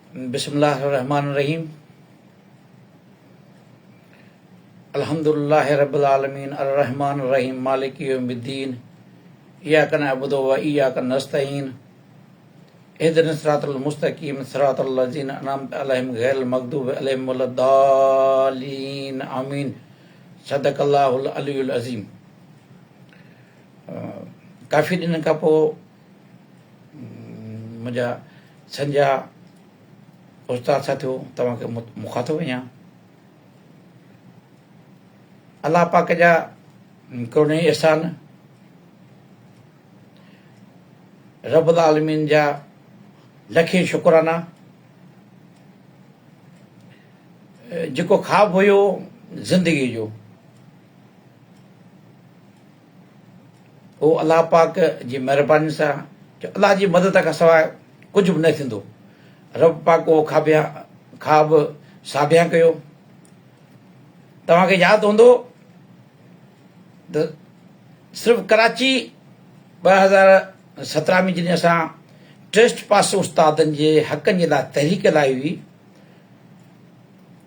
बिस्मिल्लाहिर्रहमानिर्रहीम। अल्हम्दुलिल्लाहि रब्बिल आलमीन अर्रहमानिर्रहीम मालिकि यौमिद्दीन इय्याका नअबुदु व इय्याका नस्तईन इहदिनस सिरातल मुस्तकीम सिरातल लज़ीना अनअमता अलैहिम गैरिल मग़दूबि अलैहिम वलद्दालीन आमीन। सदक़ल्लाहुल अलियुल अज़ीम। काफ़ी ॾींहंनि खां पोइ मुंहिंजा संजा उस्ताद साथियो तव्हांखे मुखातिब आहियां। अल्लाह पाक जा करोड़े एहसान, रब्बुल आलमीन जा लखे शुक्राना। जेको ख़्वाबु हुयो ज़िंदगी जो, उहो अल्लाह पाक जी महिरबानी सां, अल्लाह जी मदद खां सवाइ कुझु बि न थींदो। रब पाक उहो ख़्वाबु साबिया कयो। तव्हांखे यादि हूंदो त सिर्फ़ु कराची 2017 में जॾहिं असां ट्रस्ट पास उस्तादनि जे हक़नि जे लाइ तहरीक लाई हुई,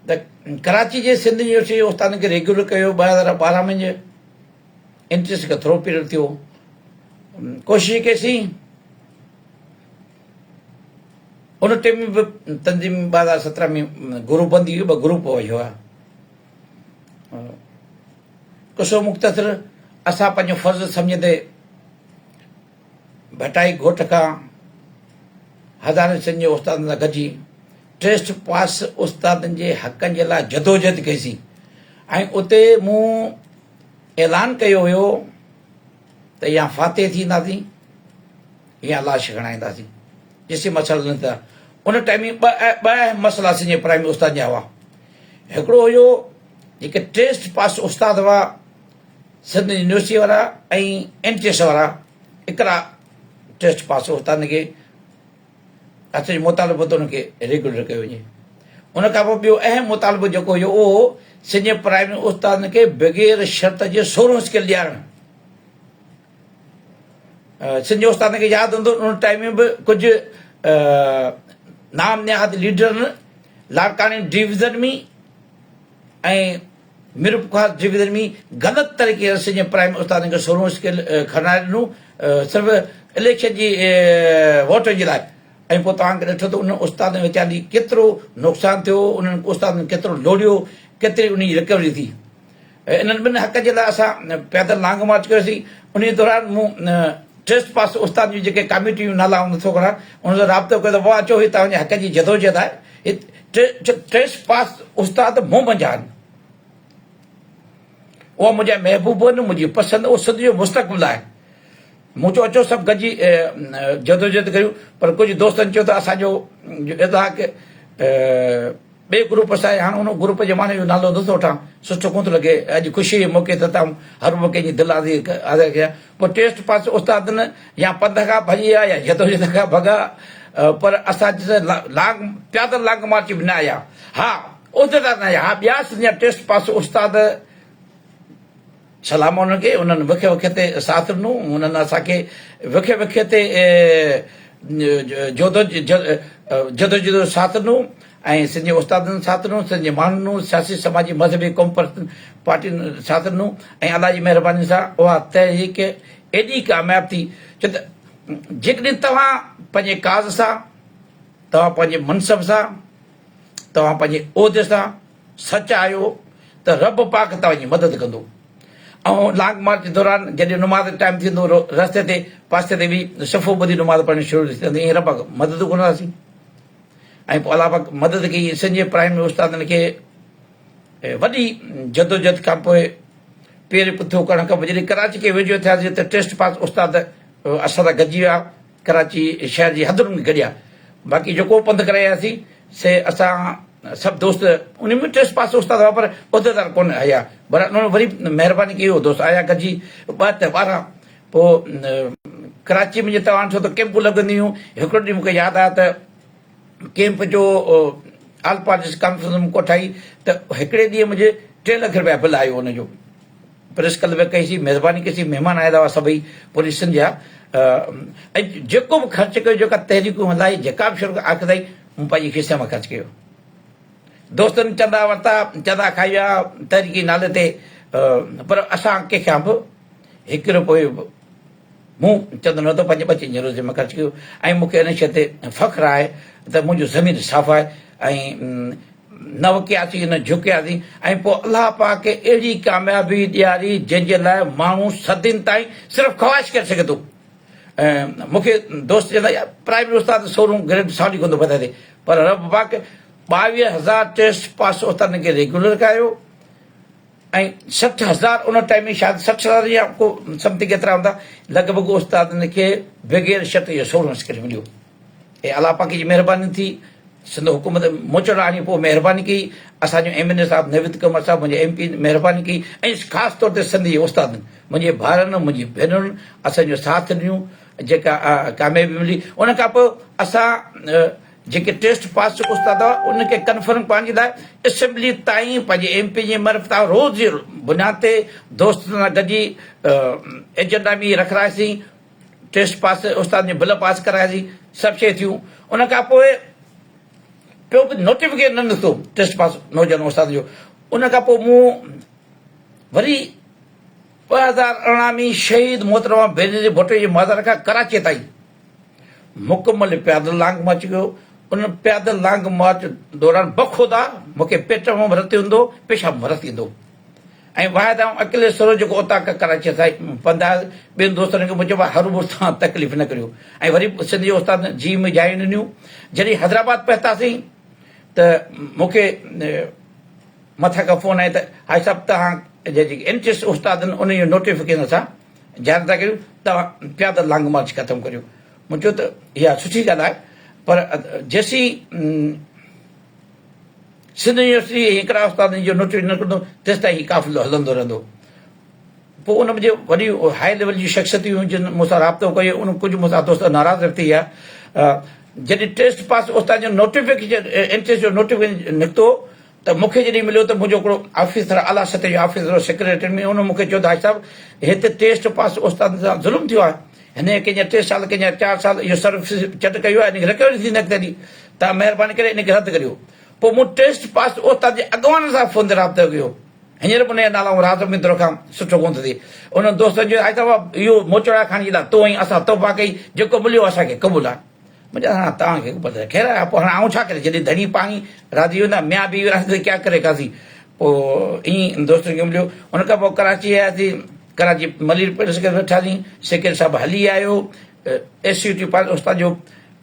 त कराची जे सिंध यूनिवर्सिटी जे उस्तादनि खे रेगुलर कयो। 2012 में इंट्रेंस खां थोरो पीरियड थियो। कोशिशि कईसीं। उन टाइम में बि तंज़ीम 2017 में ग्रुप बंदी हुई, 2 ग्रुप हुआ। कुसो मुख़्तसिर असां पंहिंजो फ़र्ज़ु सम्झंदे भटाई घोट खां हज़ारनि सिंध जे उस्तादनि सां गॾिजी ट्रस्ट पास उस्तादनि जे हक़नि जे लाइ जदोजहद कईसीं। ऐं उते मूं ऐलान कयो हुयो त या फ़ातिह थींदासीं या लाश खणाईंदासीं, जेसीं मसइला न थिया। उन टाइम में ॿ मसइला सिंध जे प्राइमरी उस्ताद जा हुआ। हिकिड़ो हुयो जेके ट्रस्ट पास उस्ताद हुआ सिंध यूनिवर्सिटी वारा ऐं एनटीएस वारा, हिकिड़ा ट्रस्ट पास उस्तादनि खे असांजो मुतालबो त उनखे रेगुलर कयो वञे। उन खां पोइ ॿियो अहम मुतालबो जेको हुयो उहो सिंध जे प्राइमरी उस्तादनि खे बग़ैर शर्त जे 16 स्किल ॾियारणु। सिंध जे उस्तादनि खे यादि हूंदो उन टाइम में बि कुझु नाम निहाद लीडर लाड़कानी डिवीज़न में ऐं मीरपुर डिवीज़न में ग़लति तरीक़े सां सिंध जे प्राइमरी उस्तादनि खे 16 स्किल खणाए ॾिनो, सिर्फ़ु इलेक्शन जी वोट जे लाइ। ऐं पोइ तव्हांखे ॾिठो त उन उस्तादनि वीचारनि केतिरो नुक़सानु थियो, उन्हनि उस्तादनि केतिरो लोड़ियो, केतिरी उन जी रिकवरी थी। इन्हनि ॿिनि हक़ जे लाइ असां पैदल लांग मार्च कयोसीं। उन दौरान मूं ट्रस्ट पास उस्ताद जूं जेके कमिटियूं नाला नथो खणा, उन सां राब्तो कयो त वाह अचो, हीअ तव्हांजे हक़ जी जदोजहद आहे। ट्रस्ट पास उस्ताद मूं मंझा आहिनि, उहा मुंहिंजा महबूब आहिनि, मुंहिंजी पसंदि, उहो सिंध जो मुस्तक़बिल आहे। मूं चयो अचो सभु गॾिजी जदोजहद कयूं। पर कुझु दोस्तनि चयो त असांजो इतलाक़ ॿिए ग्रुप सां आहे, हाणे उन ग्रुप जे माने जो नालो नथो वठां, सुठो कोन थो लॻे। अॼु ख़ुशी जे मौक़े ते तव्हां हर मौक़े जी दिलि आज़ादी कया। पोइ ट्रस्ट पास उस्तादनि या पंध खां भॼी विया या जदोजहद खां भॻा, पर असां पैदल लांग मार्च बि न आया। हा, उहिदेदार न आया। हा, ॿिया सिंध जा ट्रस्ट पास उस्ताद सलाम उन्हनि खे, उन्हनि विखे विखे ते साथ ॾिनो। उन्हनि असांखे विखे विखे ते जदोजहद साथ ॾिनो ऐं सिंध जे उस्तादनि साथ ॾिनो, सिंध जे माण्हुनि, सियासी समाजी मज़हबी क़ौम पार्टियुनि साथ ॾिनो। ऐं अलाह जी महिरबानी सां उहा तहरीक एॾी कामयाबु थी। छो त जेकॾहिं तव्हां पंहिंजे काज़ सां, तव्हां पंहिंजे मनसब सां, तव्हां पंहिंजे उहिदे सां सच आहियो त रब पाक तव्हांजी मदद कंदो। ऐं लांग मार्च दौरान जॾहिं नुमाज़ टाइम थींदो, रस्ते ते पासे ते बि सफ़ो ॿुधी नुमाज़ पढ़णु शुरू थी वेंदी, ईअं रब मदद कंदासीं। ऐं पोइ अलाह पाक मदद कई। सिंध जे प्राइमरी उस्तादनि खे वॾी जदोजहद खां पोइ पेर पुठियो करण खां पोइ जॾहिं कराची खे वेझो थियासीं त ट्रस्ट पास उस्ताद असां सां गॾिजी विया, कराची शहर जी हदुनि में गॾिया। बाक़ी जेको पंध करे आयासीं से असां सभु दोस्त, उन में ट्रस्ट पास उस्ताद हुआ पर उहिदेदार कोन आया। पर उन्हनि वरी महिरबानी कई, दोस्त आया गॾिजी 2 त 12। पोइ कराची में जीअं तव्हां ॾिठो त कैंपूं लॻंदियूं हुयूं। हिकिड़ो ॾींहुं मूंखे यादि आहे त कैंप जो ऑल पार्टीज़ कॉन्फ्रेंस कोठाई त हिकिड़े ॾींहुं मुंहिंजे 3 लख रुपया बिल आयो हुनजो। प्रेस क्लब में कईसीं, महिरबानी कईसीं, महिमान आया हुआ सभई पुलिसनि जा। ऐं जेको बि ख़र्चु कयो, जेका तहरीकूं हलाई, जेका बि शइ आख़िर ताईं मूं पंहिंजे खिसे मां ख़र्चु कयो दोस्तनि चंदा वरिता चंदा खाई विया तहरीकी नाले ते पर असां कंहिंखां बि हिकु रुपयो मूं चंदो न थो पंहिंजे बचे जे रोज़े में ख़र्चु कयो ऐं मूंखे इन शइ ते फ़ख़्रु आहे त मुंहिंजो ज़मीन साफ़ आहे ऐं न वकियासीं न झुकियासीं ऐं पोइ अलाह पाक अहिड़ी कामयाबी ॾियारी जंहिंजे लाइ माण्हू सदियुनि ताईं सिर्फ़ु ख़्वाहिश करे सघे थो मूंखे दोस्त चवंदा प्राइवेट उस्ताद सोरूं ग्रेड साउडी कोन थो पता थिए पर रब पाक 22,000 टेस्ट पास उस्तादनि खे रेगुलर कयो ऐं 60,000 उन टाइम में शायदि 60,000 या को समथिंग केतिरा हूंदा लॻभॻि उस्तादनि खे बग़ैर शर्त जो सोरो करे मिलियो ऐं अलाह पाक जी महिरबानी थी सिंध हुकूमत मोचड़ आणी पोइ महिरबानी कई असांजो MNA साहिबु नवीद कमर साहिबु मुंहिंजे MP महिरबानी कई ऐं ख़ासि तौर ते सिंध जे उस्तादनि मुंहिंजे भाउरनि मुंहिंजी भेनरुनि असांजो साथ ॾिनियूं जेका कामयाबी मिली उन खां पोइ असां जेके टेस्ट पास उस्ताद हुआ उनखे कंफर्म करण जे लाइ असेंबली ताईं पंहिंजे MP जे मरफ़त रोज़ जी बुनियाद ते दोस्तनि सां गॾिजी एजेंडा बि रखायासीं टेस्ट पास उस्ताद जो बिल पास करायासीं सभु शइ थियूं उन खां पोइ ॿियो बि नोटिफिकेशन न निकितो टेस्ट पास नौजवान उस्ताद जो उन खां पोइ मूं वरी 2018 में शहीद मोहतरमा बेनज़ीर भुट्टो जे माज़ार खां कराची ताईं मुकमल पैदल लांग मार्च कयो उन पैदल लांग मार्च दौरान बख़ुदा मूंखे पेट में रत ईंदो पेशाब में रत ईंदो ऐं वाहिद अकेले सरो जेको उतां खां कराची ताईं पंध आहे ॿियनि दोस्तनि खे मुंहिंजो हर सां तकलीफ़ न करियो ऐं वरी सिंध जो उस्ताद जी में जायूं ॾिनियूं जॾहिं हैदराबाद पहुतासीं त मूंखे मथां खां फ़ोन आयो त हाई साहिबु तव्हां जेके इंट्रस्ट उस्ताद आहिनि उन जो नोटिफिकेशन असां ज़ाहिर था करियूं तव्हां पैदल लांग मार्च ख़तमु करियो मूं चयो त इहा सुठी ॻाल्हि आहे पर जेसीं सिंध यूनिवर्सिटी हिकिड़ा उस्तादनि जो नोटिफिकेशन न कंदो तेसिताईं हीउ क़ाफ़िलो हलंदो रहंदो पोइ उन मुंहिंजे वॾी हाई लेवल जी शख़्सियतूं जिन मूंसां राब्तो कयो उन कुझु मूंसां दोस्त नाराज़ थी विया जॾहिं टेस्ट पास उस्ताद जो नोटिफिकेशन इंट्रस्ट जो नोटिफिकेशन निकितो त मूंखे जॾहिं मिलियो त मुंहिंजो हिकिड़ो ऑफिसर आला सतह जो ऑफिसर सेक्रेटरी में उन मूंखे चयो त हाई साहिबु हिते टेस्ट पास उस्ताद सां ज़ुल्म थियो आहे हिन कंहिंजा 3 साल कंहिंजा 4 साल इहो सर्विस चट कयो आहे हिनखे रिकवरी थी न तॾहिं तव्हां महिरबानी करे हिनखे रद्द करियो पोइ मूं टेस्ट पास उस्ताद जे अॻवान सां फ़ोन ते राब्तो कयो हींअर उन जा नाला रात में तोखां सुठो कोन थो थिए उन दोस्तनि जो हाई साहिबु इहो मोचड़ा खानी लाइ तो ऐं असां तौबा कई जेको मिलियो असांखे क़बूल आहे मुंहिंजा हाणे तव्हांखे ख़बर आहे ख़ैर आहे पोइ हाणे आऊं छा करे जॾहिं धणी पाणी राज़ी वेंदा म्या बि राज़ी क्या करे कासीं पोइ ईअं दोस्तनि खे मिलियो उन खां पोइ कराची आयासीं कराची मलीर पैलेस खे वेठासीं सेक्रेटरी साहिबु हली आयो SUT पास उस्ताद जो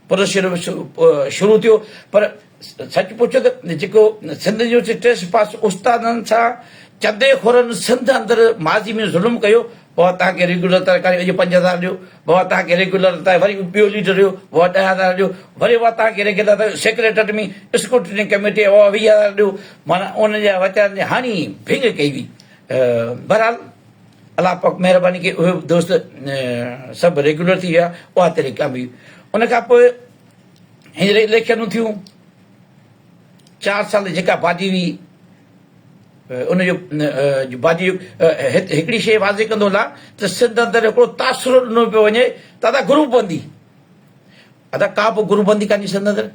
प्रोसेस शुरू थियो पर सच पुछो त जेको सिंध यूनिवर्सिटी टेस्ट पास उस्तादनि सां चंदे खोरनि सिंध अंदरि माज़ी में ज़ुल्म कयो बाबा तव्हांखे रेगुलर तरकारी अॼु 5,000 ॾियो बाबा तव्हांखे रेगुलर वरी ॿियो लीडर ॾियो बाबा 10,000 ॾियो वरी उहा तव्हांखे रेगुलर सेक्रेटरी में स्क्रूटनी कमेटी 20,000 ॾियो माना उन जा वीचारनि जी हाणी भिंग कई हुई बहरहाल अलाह पाक महिरबानी कई उहे दोस्त सभु रेगुलर थी विया उहा तरीक़ा बि उन खां पोइ हींअर इलेक्शनूं थियूं 4 साल जेका बाजी हुई उनजो बाजी हिकिड़ी शइ वाज़े कंदो हलां त सिंध अंदरि हिकिड़ो तासुर ॾिनो पियो वञे दादा ग्रुपबंदी दादा का बि ग्रुपबंदी कान्हे सिंध अंदरि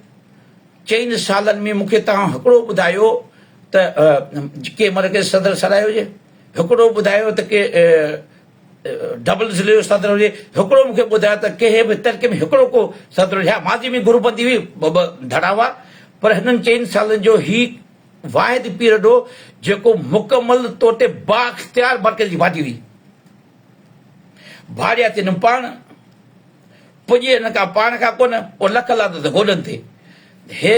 4 सालनि में मूंखे तव्हां हिकिड़ो ॿुधायो त के मर्कज़ सदर सरायो हुजे हिकिड़ो ॿुधायो त के डबल ज़िले जो सदर हुजे हिकिड़ो मूंखे ॿुधायो त कंहिं बि तरीक़े में हिकिड़ो को सदर हुजे हा माज़ी में ग्रुपबंदी हुई ॿ धड़ावा पर हिननि 4 सालनि जो ही वाहिद पीरियड हो जेको मुकमल तौर ते बाख्तियार मर्कज़ जी भाॼी हुई भाॼिया थियनि पाण पुॼे हिन खां पाण खां कोन पोइ लख लाद त गोॾनि ते हे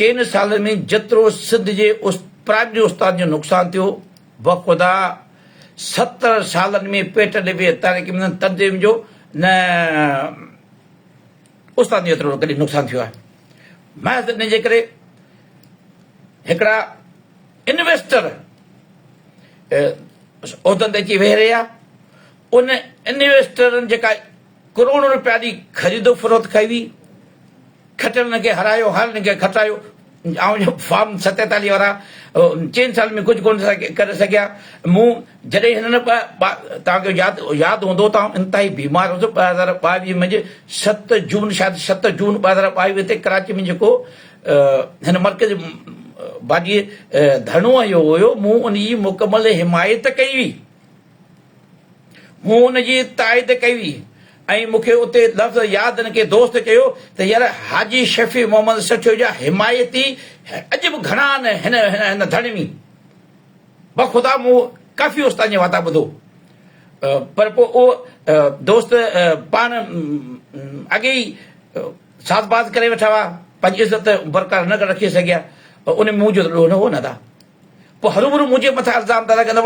4 सालनि में जेतिरो सिंध जे प्राइमरी उस्ताद जो नुक़सानु थियो बख़ुदा 70 सालनि में पेट ॾिबे तारीख़ में तंज़ीम जो न उस्ताद जो एतिरो कॾहिं नुक़सानु थियो आहे महज़ इन जे करे हिकिड़ा इन्वेस्टर उहिदनि ते अची वेही रहिया उन इन्वेस्टरनि जेका करोड़ों रुपया जी ख़रीदो फ़रोख़्त कई हुई खटनि खे हरायो हरनि खे खटायो ऐं फॉर्म 47 वारा 4 साल में कुझु कोन करे सघिया मूं जॾहिं हिननि तव्हांखे यादि हूंदो तव्हां इंतिहाई बीमार हुउसि 2022 में 7 जून शायदि 7 जून 2022 ते कराची में जेको हिन मर्कज़ बाजी धरणो इहो हुयो मूं उनजी मुकमल हिमायत कई हुई मूं उनजी ताईद कई हुई ऐं मूंखे उते लफ़्ज़ यादि हिन खे दोस्त चयो त यार हाजी शफ़ी मोहम्मद सठियो जा हिमायती अॼु बि घणा आहिनि हिन हिन धरणे में बख़ुदा मूं काफ़ी उस्ताद वाता ॿुधो पर पोइ उहो दोस्त पाण अॻे ई साज़बाज़ करे वेठा हुआ पंहिंजी इज़त बरक़रार न रखी सघिया उन मुंहुं जो ॾोह न हो न था पोइ हरूभरू मुंहिंजे मथां इल्ज़ाम था लॻनि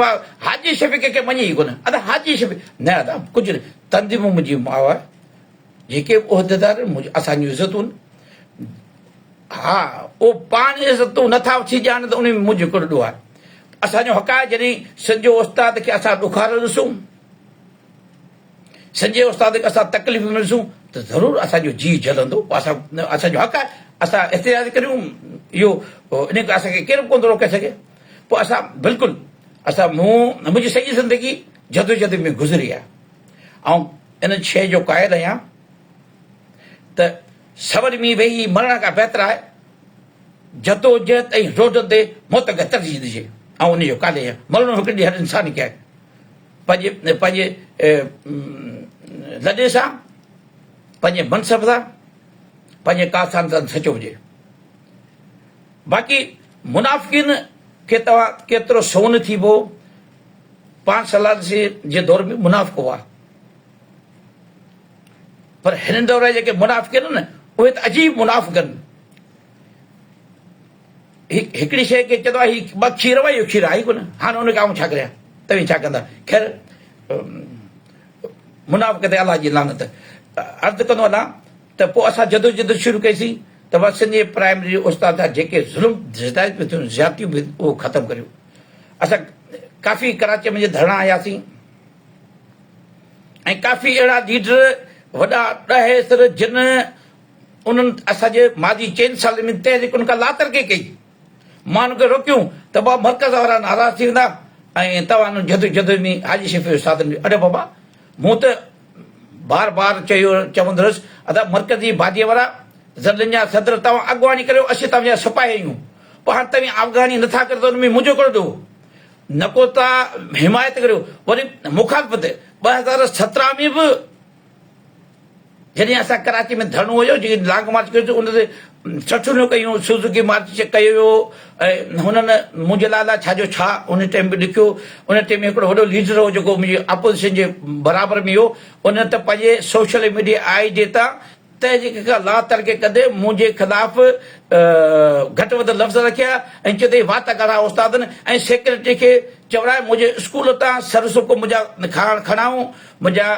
हाजी शफ़ी कंहिंखे मञे ई कोन अदा हाजी शफ़ी न अदा कुझु न तंज़ीम मुंहिंजी माउ आहे जेके उहिदेदार असांजियूं इज़तूं हा उहो पाण इज़तूं नथा थी ॼाणनि त उन में मुंहिंजो हिकिड़ो ॾोह आहे असांजो हक़ आहे जॾहिं संजो उस्ताद खे असां ॾुखारो ॾिसूं संजय उस्ताद खे असां तकलीफ़ में ॾिसूं त ज़रूरु असांजो जी जलंदो असांजो हक़ आहे असां एतिराज़ करियूं इहो इन खां असांखे केरु कोन थो रोके सघे पोइ असां बिल्कुलु मुंहिंजी सॼी ज़िंदगी जदोजहद में गुज़री आहे ऐं इन शइ जो क़ाइल आहियां त सबर में वेही मरण खां बहितर आहे जदोजहद ऐं रोड ते मौत खे तरजीह ॾिजे ऐं उनजो काले मरणो हिकिड़ी ॾींहुं हर इंसान खे आहे पंहिंजे लॾे सां पंहिंजे मनसब सां पंहिंजे कारसान सां सचो हुजे बाक़ी मुनाफ़िकीन खे तव्हां केतिरो सोन थी वियो 5 साल जे दौर में मुनाफ़िक हुआ पर हिन दौर जेके मुनाफ़िक आहिनि न उहे त अजीब मुनाफ़िक आहिनि हिकिड़ी शइ खे चवंदो आहे हीउ 2 खीर हुआ इहो खीर आहे कोन हाणे हुनखे आऊं छा करियां तव्हीं छा कंदा ख़ैर मुनाफ़िक ते अलाह जी लानत अर्ज़ु कंदो अलाह त पोइ असां जदोजहद शुरू कईसीं त बसि सिंधी प्राइमरी उस्ताद जेके ज़ुल्म हिदायत बि थियूं ज़्यादतियूं बि उहो ख़तमु करियूं असां काफ़ी कराची में धरणा आयासीं ऐं काफ़ी अहिड़ा लीडर वॾा ॾहेसर जिन उन्हनि असांजे मादी 4 साल में तहरीकुनि खां लातरके कई मां हुनखे रोकियूं त बाबा मर्कज़ वारा नाराज़ थी वेंदा ऐं तव्हां जदोजहद में हाजी शफ़ी उस्ताद अड़े बाबा मूं त बार बार चवंदो हुयुसि अदा मर्कज़ी बादीअ वारा ज़िलनि जा सदर तव्हां अॻुवाणी करियो असीं तव्हांजा सिपाही आहियूं पोइ हाणे तव्हां अफ़गानी नथा करियो त हुन में मुंहिंजो कहिड़ो ॾोह न को तव्हां हिमायत करियो वरी मुखालफ़त 2017 में बि जॾहिं असां कराची में धरणो हुयो जेके लॉन्ग मार्च कयोसीं उन ते सठियूं कयूं सुज़ुकी मार्च कयो वियो ऐं हुननि मुंहिंजे लाइ छाजो छा उन टाइम बि लिखियो उन टाइम में हिकिड़ो वॾो लीडर हो जेको मुंहिंजी अपोज़िशन जे बराबरि में हो उन त पंहिंजे सोशल मीडिया आई जे तां तहरीक खां ला तरके कंदे मुंहिंजे ख़िलाफ़ घटि वधि लफ़्ज़ रखिया ऐं चए वात करा उस्तादनि ऐं सेक्रेटरी खे चवराए मुंहिंजे स्कूल तां सरसुको मुंहिंजा खणाऊं मुंहिंजा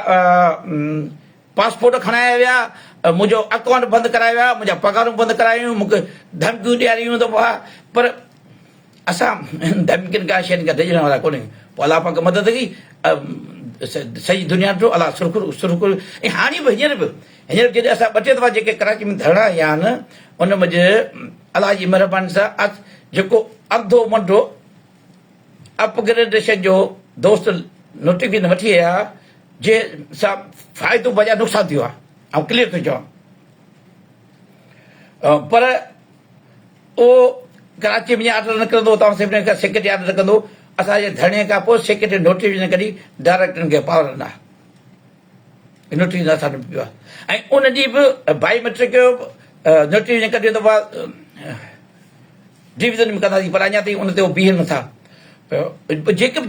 पासपोर्ट खणाया विया मुंहिंजो अकाउंट बंदि कराया विया मुंहिंजा पघारूं बंदि करायूं मूंखे धमकियूं ॾियारियूं त पर असां धमकियुनि खां शयुनि खां डिॼण वारा कोन्हे पोइ अलाह पाक मदद कई सॼी दुनिया ॾिठो अलाह सुरखुर ऐं हाणे बि हींअर जॾहिं असां 2 दफ़ा जेके कराची में धरणा आया आहिनि उन मंझि अलाह जी महिरबानी सां जेको अधो मंडो अपग्रेडेशन जो दोस्त नोटिफिकेशन वठी आया जे सां फ़ाइदो बजाए नुक़सानु थियो आहे ऐं क्लियर थो चवां पर उहो कराची में ऑर्डर न कंदो तव्हां सभिनी खां सेक्रेटरी ऑर्डर कंदो असांजे धरणे खां पोइ सेक्रेटरी नोटिफिकेशन कढी डायरेक्टरनि खे पावर ॾिना नोटिफिकेशन असां पियो आहे ऐं उन ॾींहुं बि बायोमेट्रिक जो नोटिफिकेशन कढियो दफ़ा डिवीज़न में कंदासीं पर अञा ताईं उन ते उहो बीहनि नथा जेके बि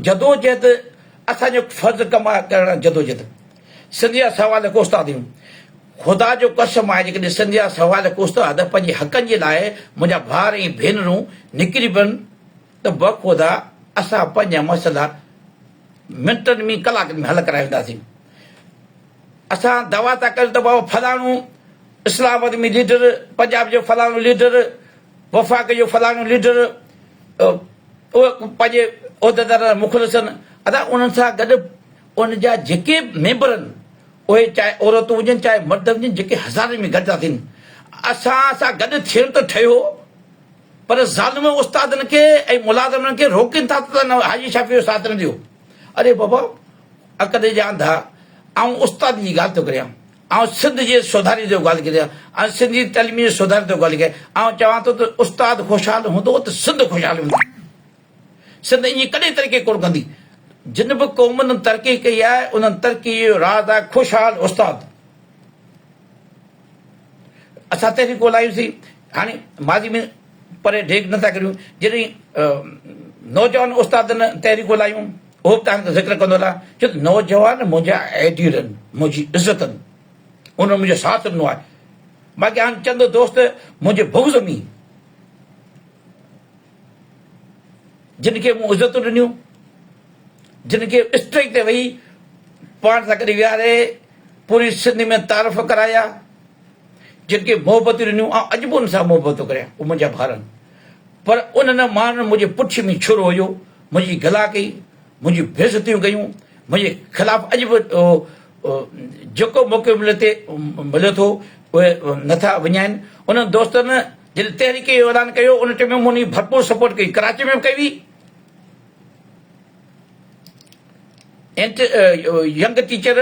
जदोजहद असांजो फर्ज़ु कमु आहे करणु जदोजहद सिंधी जा सवाल कोसता थियूं ख़ुदा जो कसम आहे जेकॾहिं सिंधी जा सवाल कोसता त पंहिंजे हक़नि जे लाइ मुंहिंजा भाउर ऐं भेनरूं निकिरी पवनि त बख़ुदा असां पंहिंजा मसइला मिंटनि में कलाकनि में हल कराए वेंदासीं असां दवा था कयूं त बाबा फलाणो इस्लामाबाद में लीडर पंजाब जो फलाणो लीडर वफ़ाक़ जो फलाणो लीडर उहे पंहिंजे उहिदेदार मुख़लिसनि अदा उन्हनि सां गॾु उन जा जेके मेंबर आहिनि उहे चाहे औरतूं हुजनि चाहे मर्द हुजनि जेके हज़ारनि में गॾु था थियनि असां सां गॾु थियण त ठहियो पर ज़ालिम उस्तादनि खे ऐं मुलाज़िमनि खे रोकनि था त न हाजी शाफ़ी जो साथ न ॾियो। अरे बाबा अकदे जा अंधा ऐं उस्ताद जी ॻाल्हि थो करियां, ऐं सिंध जे सुधारे जो ॻाल्हि करियां, ऐं सिंध जी तइलीम जे सुधारे जो ॻाल्हि कयां। ऐं चवां थो त उस्ताद ख़ुशहाल हूंदो त सिंध ख़ुशहाल हूंदी। सिंध ईअं कॾहिं तरक़ी कोन कंदी। जिन बि क़ौमुनि तरक़ी कई आहे उन्हनि तरक़ी जो राज़ आहे ख़ुशहाल उस्ताद। असां तहरीक हलायूंसीं, हाणे माज़ी में परे ढेक नथा करियूं। जॾहिं नौजवान उस्तादनि तहरीक हलायूं, उहो बि तव्हांखे ज़िक्र कंदो हलां, छो त नौजवान मुंहिंजा आइडियल आहिनि, मुंहिंजी इज़त आहिनि, उन्हनि मुंहिंजो साथ ॾिनो आहे। बाक़ी हाणे चंद दोस्त मुंहिंजे बुग़्ज़ में जिन खे मूं इज़तूं ॾिनियूं, जिन खे स्टेज ते वेही पाण सां गॾु विहारे पूरी सिंध में तारीफ़ कराया, जिन खे मोहबतूं ॾिनियूं, ऐं अॼु बि उन सां मोहबत करियां, उहे मुंहिंजा भार आहिनि। पर उन्हनि माण्हुनि मुंहिंजे पुछ में छुरो हुयो, मुंहिंजी गला कई, मुंहिंजी बेइज़तियूं कयूं, मुंहिंजे ख़िलाफ़ अॼु बि जेको मौक़ो मिले थो उहे नथा विञाइनि। उन्हनि दोस्तनि जॾहिं तहरीक जो ऐलान कयो उन टाइम में मुंहिंजी भरपूर सपोर्ट कई, कराची में बि कई हुई। Young teacher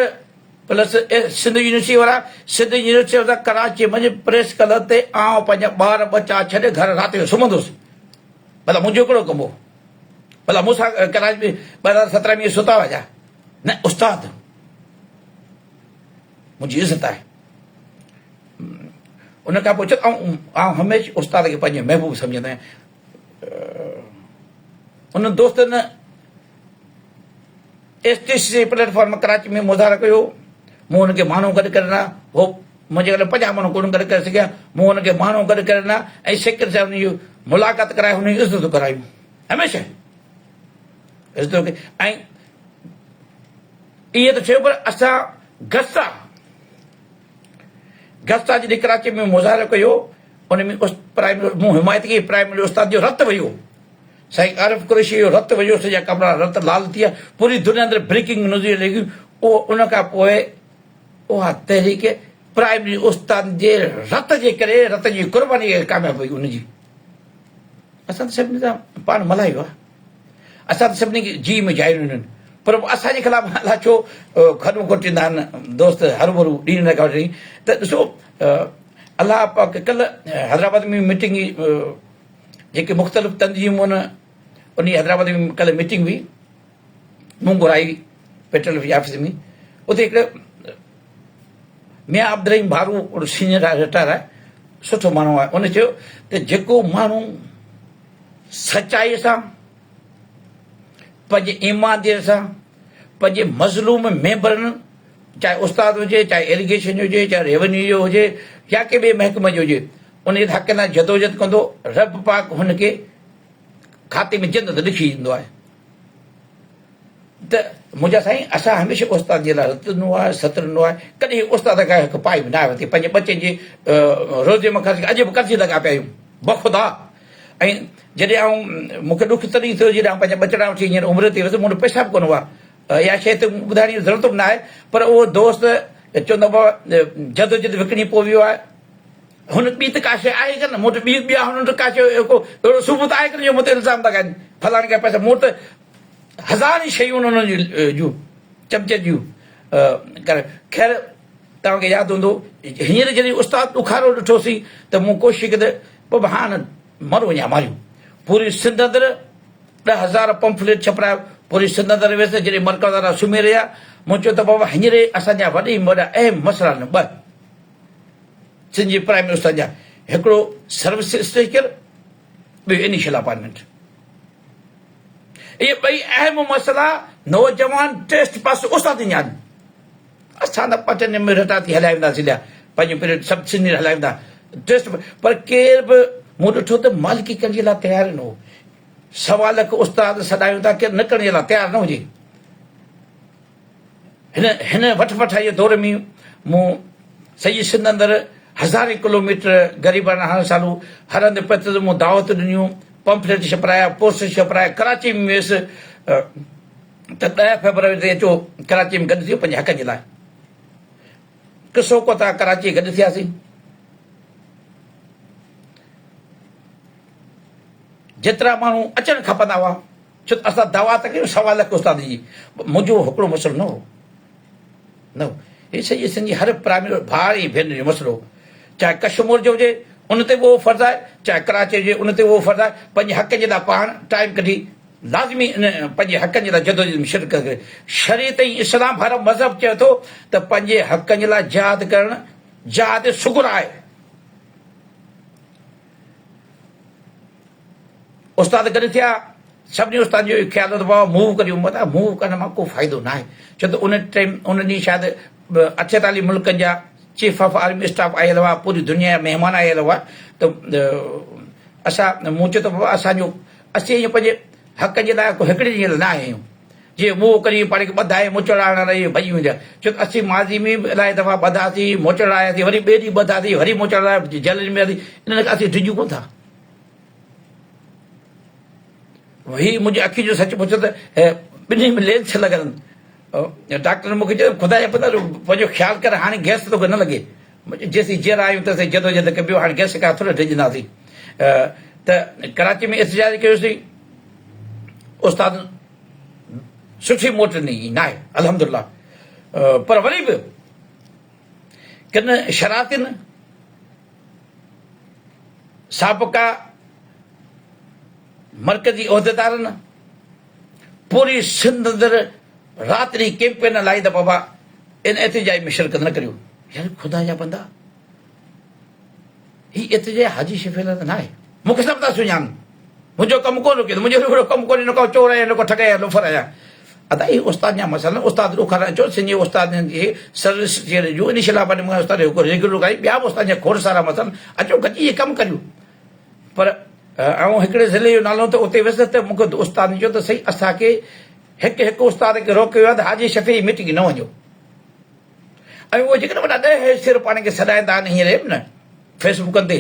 plus Sindh University वारा, सिंध यूनिवर्सिटी वारा कराची में प्रेस क्लब ते आउं पंहिंजा ॿार बच्चा छॾे घर राति जो सुम्हंदुसि। भला मुंहिंजो कहिड़ो कमु हो? भला मूंसां कराची में 2017 में सुता हुआ छा? न, उस्ताद मुंहिंजी इज़त आहे। उन खां पोइ आउं हमेशह उस्ताद खे पंहिंजो महबूब सम्झंदो आहियां। उन दोस्तनि STC प्लेटफॉर्म कराची में मुज़ाहिरो कयो, मूं हुनखे माण्हू गॾु करे ॾिना। हो मुंहिंजे घर 50 माण्हू कोन गॾु करे सघिया, मूं हुनखे माण्हू गॾु करे ॾिना ऐं सेक्रेटरी साहिब हुनजी मुलाक़ात कराए, हुनजी इज़तूं करायूं, हमेशह इज़तूं। ऐं इहे त थियो, पर असां गस्ता जॾहिं कराची में मुज़ाहिरो कयो, उन में मूं हिमायत कई, प्राइम मिनिस्टर उस्ताद जो रत वयो, साईं आरिफ कुरैशी जो रत वयो, सॼा कपिड़ा रत लाल थी विया, पूरी दुनिया अंदरि ब्रेकिंग न्यूज़ लॻियूं। उहो उन खां पोइ उहा तहरीक प्राइम मिनिस्टर उस्ताद जे रत जे करे, रत जी क़ुर्बानी कामयाबु हुई उनजी। असां त सभिनी सां पाण मल्हायो आहे, असां त सभिनी खे जी में जायूं आहिनि। पर असांजे ख़िलाफ़ अलाह छो खॾो खोटींदा आहिनि दोस्त हरू भरू ॾींहं न वठी। त ॾिसो, अलाह पाक कल्ह हैदराबाद में मीटिंग, जेके मुख़्तलिफ़ तंज़ीमूं आहिनि, उन हैदराबाद में कल्ह मीटिंग हुई, मूं घुराई पेट्रोल ऑफिस में। उते हिकिड़े मियां अब्दुल भारू सीनियर रिटायर आहे, सुठो माण्हू आहे। उन चयो त जेको माण्हू सचाईअ सां, पंहिंजे ईमानदारीअ सां, पंहिंजे मज़लूम मेंबरनि, चाहे उस्ताद हुजे, चाहे इरिगेशन हुजे, चाहे रेवेन्यू जो हुजे, या के ॿिए महकमे जो हुजे, उन जे हक़ लाइ जदोजहद कंदो, रब पाक हुनखे खाते में जन्नत लिखी ईंदो आहे। त मुंहिंजा साईं, असां हमेशह उस्ताद जे लाइ रत ॾिनो आहे, सत ॾिनो आहे। कॾहिं उस्ताद खां हिकु पाई बि न आहे वरिती। पंहिंजे बचे जे रोज़े में ख़र्च, अॼु बि कर्ज़ी लॻा पिया आहियूं बख़ुदा। ऐं जॾहिं मूंखे ॾुख तॾहिं थियो जॾहिं पंहिंजा ॿचिड़ा वठी हींअर उमिरि ते वियुसि, मूं वटि पैसा बि कोन हुआ, इहा शइ त ॿुधाइण जी ज़रूरत बि न आहे। पर उहो दोस्त चवंदो बाबा जदोजहद विकिणी पोइ वियो आहे, हुन ॿी त का शइ आहे कान, मूं वटि ॿिया हुन वटि का शइ अहिड़ो सबूत आहे कान जो मूं ते इल्ज़ाम लॻाइनि फलाणे खे पैसा। मूं वटि हज़ार शयूं उन्हनि जूं चमचे जूं करे। ख़ैर, तव्हांखे यादि हूंदो, हींअर जॾहिं उस्ताद ॾुखारो ॾिठोसीं त मूं कोशिशि कई त बाबा हाणे मरो वञा मारियूं। पूरी सिंध अंदरि 10,000 पंफलेट छपराया, पूरी सिंध अंदरि वियसि। जॾहिं मरकज़ वारा सुम्ही रहिया, मूं चयो त बाबा हींअर असांजा वॾा अहम मसइला आहिनि ॿ सिंध जे प्राइम मिनिस्टर जा, हिकिड़ो सर्विस स्ट्रक्चर, ॿियो इनिशियल अपॉइंटमेंट। इहे ॿई अहम मसइला नौजवान टेस्ट पास उस्तादनि जा आहिनि। असां त पटन में रटा थी हलाए वेंदासीं, पंहिंजो पीरियड सभु सीनियर हलाए वेंदा टेस्ट। पर केर बि मूं ॾिठो त मालिकी करण जे लाइ तयारु न हो। 1.25 लख उस्ताद सॾायूं था, केरु न करण जे लाइ तयारु न हुजे। हिन वठि जे दौर में मूं सॼी सिंध अंदरि 1000 किलोमीटर ग़रीबाना हाणे सालू हर हंधि पते मूं दावत ॾिनियूं, पंफलेट छपराया, पोस्टर छपराया। कराची में वियुसि त 10 फेबरवरी ते अचो कराची में गॾु थियो पंहिंजे हक़ जे लाइ। किसो को था कराची गॾु थियासीं। जेतिरा माण्हू अचणु खपंदा हुआ छो त असां दवा त कयूं 1.25 लख उस्ताद जी मुंहिंजो हिकिड़ो मसइलो न हो हीअ सॼी सिंधी हर प्राइमरी भाउ ऐं भेनर जो मसइलो चाहे कश्मीर जो हुजे उन ते उहो फर्ज़ु आहे चाहे कराची हुजे उन ते उहो फर्ज़ु आहे पंहिंजे हक़ जे लाइ पाण टाइम कढी लाज़मी पंहिंजे हक़नि जे लाइ जदोजहद में शिरकत करे शरीयत ऐं इस्लाम हर मज़हब चए थो त पंहिंजे हक़नि जे लाइ जिहाद करणु जिहाद सुगुर आहे उस्ताद गॾु थिया सभिनी उस्ताद जो ख़्यालु त बाबा मूव करियूं मतिलबु मूव करण मां को फ़ाइदो न आहे छो त उन टाइम उन ॾींहुं शायदि 48 मुल्कनि जा चीफ ऑफ आर्मी स्टाफ आयल हुआ पूरी दुनिया जा महिमान आयल हुआ त असां मूं चयो त बाबा असांजो असीं ईअं पंहिंजे हक़ जे लाइ हिकिड़े ॾींहं लाइ न आहियूं जीअं मूव करी पाण खे ॿधाए मुचड़ रही भॼी वेंदा छो त असीं माज़ी में बि इलाही दफ़ा ॿधासीं मुचड़ आयासीं वरी ॿिए ॾींहुं ॿधासीं वरी मुचड़ जेलनि में हली इन करे असीं डिॼूं कोन था हीअ मुंहिंजी अखि जो सच पुछो त ॿिन्ही में लेंस लॻनि डॉक्टर मूंखे चयो ख़ुदा जा पता पंहिंजो ख़्यालु कर हाणे गैस तोखे न लॻे जेसीं जेर आहियूं तेसीं जदोजहद कबियो हाणे गैस खां थोरो डिॼंदासीं त कराची में एहतजाज कयोसीं उस्ताद सुठी मोट ॾिनी न आहे अल्हम्दुलिल्लाह पर वरी बि किन शरातियुनि साबिक़ा मरकज़ी उहिदेदारनि पूरी सिंध अंदरि राति ॾींहुं कैंपेन लाई त बाबा इन एहतजाज में शिरकत न करियो यार ख़ुदा जा बंदा हीउ एहतजाज हाजी शफ़ील त न आहे मूंखे सभु था सुञाणनि मुंहिंजो कमु कोन कयो मुंहिंजो हिकिड़ो कमु कोन्हे न को चोर आहियां न को ठग आहियां लोफर आहियां अदा ही उस्ताद जा मसइला उस्ताद ॾोखारण अचो सिंधी उस्तादनि खे सर्विस जो इनिशियल उस्ताद रेगुलर कई ॿिया बि उस्ताद जा खोड़ सारा मसइला अचो गॾिजी इहे कमु करियूं पर ऐं हिकिड़े ज़िले जो नालो त उते वियुसि त मूंखे उस्ताद चयो त सही असांखे हिकु उस्ताद खे रोकियो आहे त हाजी शफ़ी मीटिंग न वञो ऐं उहे जेकॾहिं वॾा 10 सिर पाण खे सॾाईंदा आहिनि हींअर न फेसबुकनि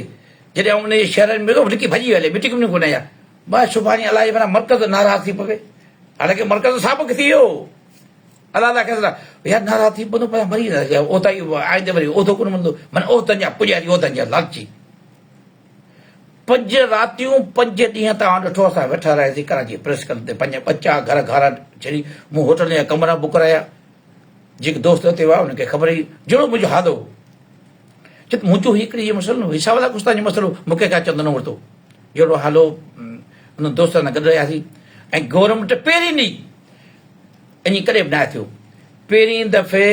ते जॾहिं उन शहरनि में लिकी भॼी हले मीटिंग में कोन आया बसि सुभाणे अलाए माना मर्कज़ नाराज़ थी पवे हालांकि मर्कज़ साबिक़ थी वियो अलाह ख़ैसला यार नाराज़ थी पवंदो पर मरी वेंदा उतां ई आईंदे वरी उहिदो कोन मिलंदो माना उहिदनि जा पुॼारी उहिदनि जा लालची 5 रातियूं 5 ॾींहं तव्हां ॾिठो असां वेठा रहियासीं कराची प्रेस क्लब ते 5 बचा घर घारा छॾी मूं होटल जा कमरा बुक कराया जेके दोस्त हुते हुआ हुनखे ख़बर हुई जहिड़ो मुंहिंजो हादो चयो मुंहिंजो हिकिड़ी इहो मसइलो न हुई 1.25 लाख उस्ताद जो मसइलो मूंखे का चंद न वरितो जहिड़ो हालो उन दोस्त सां गॾु रहियासीं ऐं गवर्नमेंट पहिरीं ॾींहुं ईअं कॾहिं बि न थियो पहिरीं दफ़े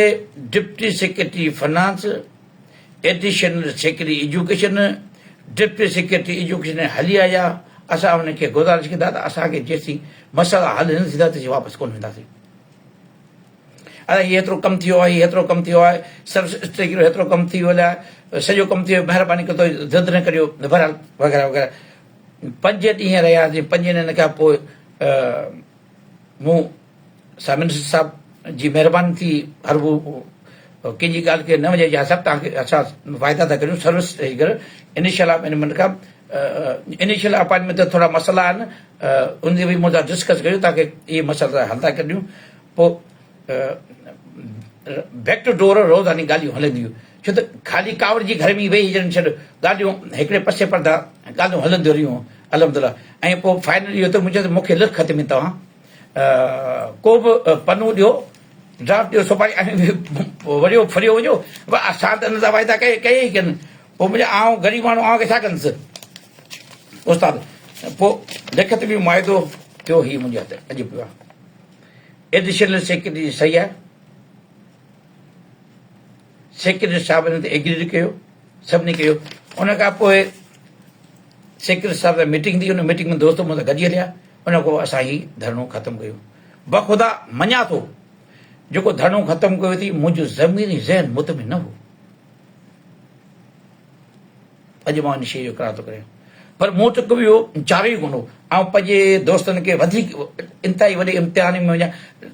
deputy secretary finance additional secretary education deputy secretary education हली आया असां हुनखे गुज़ारिश कई दादा असांखे जेसीं मसइला हल न थींदा तेसीं वापसि कोन वेंदासीं अरे हीअ एतिरो कमु थियो आहे हीअ एतिरो कमु थियो आहे सर्विस स्टेक एतिरो कमु थी वियो आहे सॼो कमु थी वियो महिरबानी कयो ज़िद न करियो बहरहाल वग़ैरह वग़ैरह 5 ॾींहं रहियासीं 5 ॾींहंनि खां पोइ मूं सां मिनिस्टर साहिब जी महिरबानी थी हर हू कंहिंजी ॻाल्हि खे न वञे या सभु तव्हांखे असां वाइदा था करियूं सर्विस ॾेई करे इनिशियल अपॉइंटमेंट खां इनिशियल अपॉइंटमेंट ते थोरा मसइला आहिनि उन ते बि मूंसां डिस्कस कयूं ताकी इहे मसइला हल था करियूं पोइ बैक टू डोर रोज़ानी ॻाल्हियूं हलंदियूं छो त ख़ाली कावड़ जी घर में वेही ॼण छॾ ॻाल्हियूं हिकिड़े पासे परदा ॻाल्हियूं हलंदियूं रहियूं अल्हम्दुलिल्लाह ऐं पोइ फाइनल इहो त मुंहिंजो मूंखे लिख ख़त में तव्हां को बि पन्नो ॾियो ड्राफ्ट ॾियो सुभाणे वरियो फरियो वञो असां त न था वाइदा कई ई कनि पोइ मुंहिंजा आउं ग़रीब माण्हू आउं खे छा कंदुसि उस्ताद पोइ लिखत बि मुआइदो थियो ही मुंहिंजे हथ अॼु पियो आहे एडिशनल सेक्रेटरी सही आहे सेक्रेटरी साहिब हिन ते एग्री कयो सभिनी कयो उन खां पोइ सेक्रेटरी साहिब सां मीटिंग थी उन मीटिंग में दोस्त मूंसां गॾिजी हलिया उन खां पोइ असां ही धरणो ख़तमु कयो बख़ुदा मञा थो जेको धरणो ख़तमु कयो थी मुंहिंजो ज़मीनी ज़हन मुतमिन न हो अॼु मां हिन शइ जो इक़रार थो करियां पर मूं त को इहो चारो ई कोन हो ऐं पंहिंजे दोस्तनि खे वधीक इंतिहाई वॾे इम्तिहान में वञा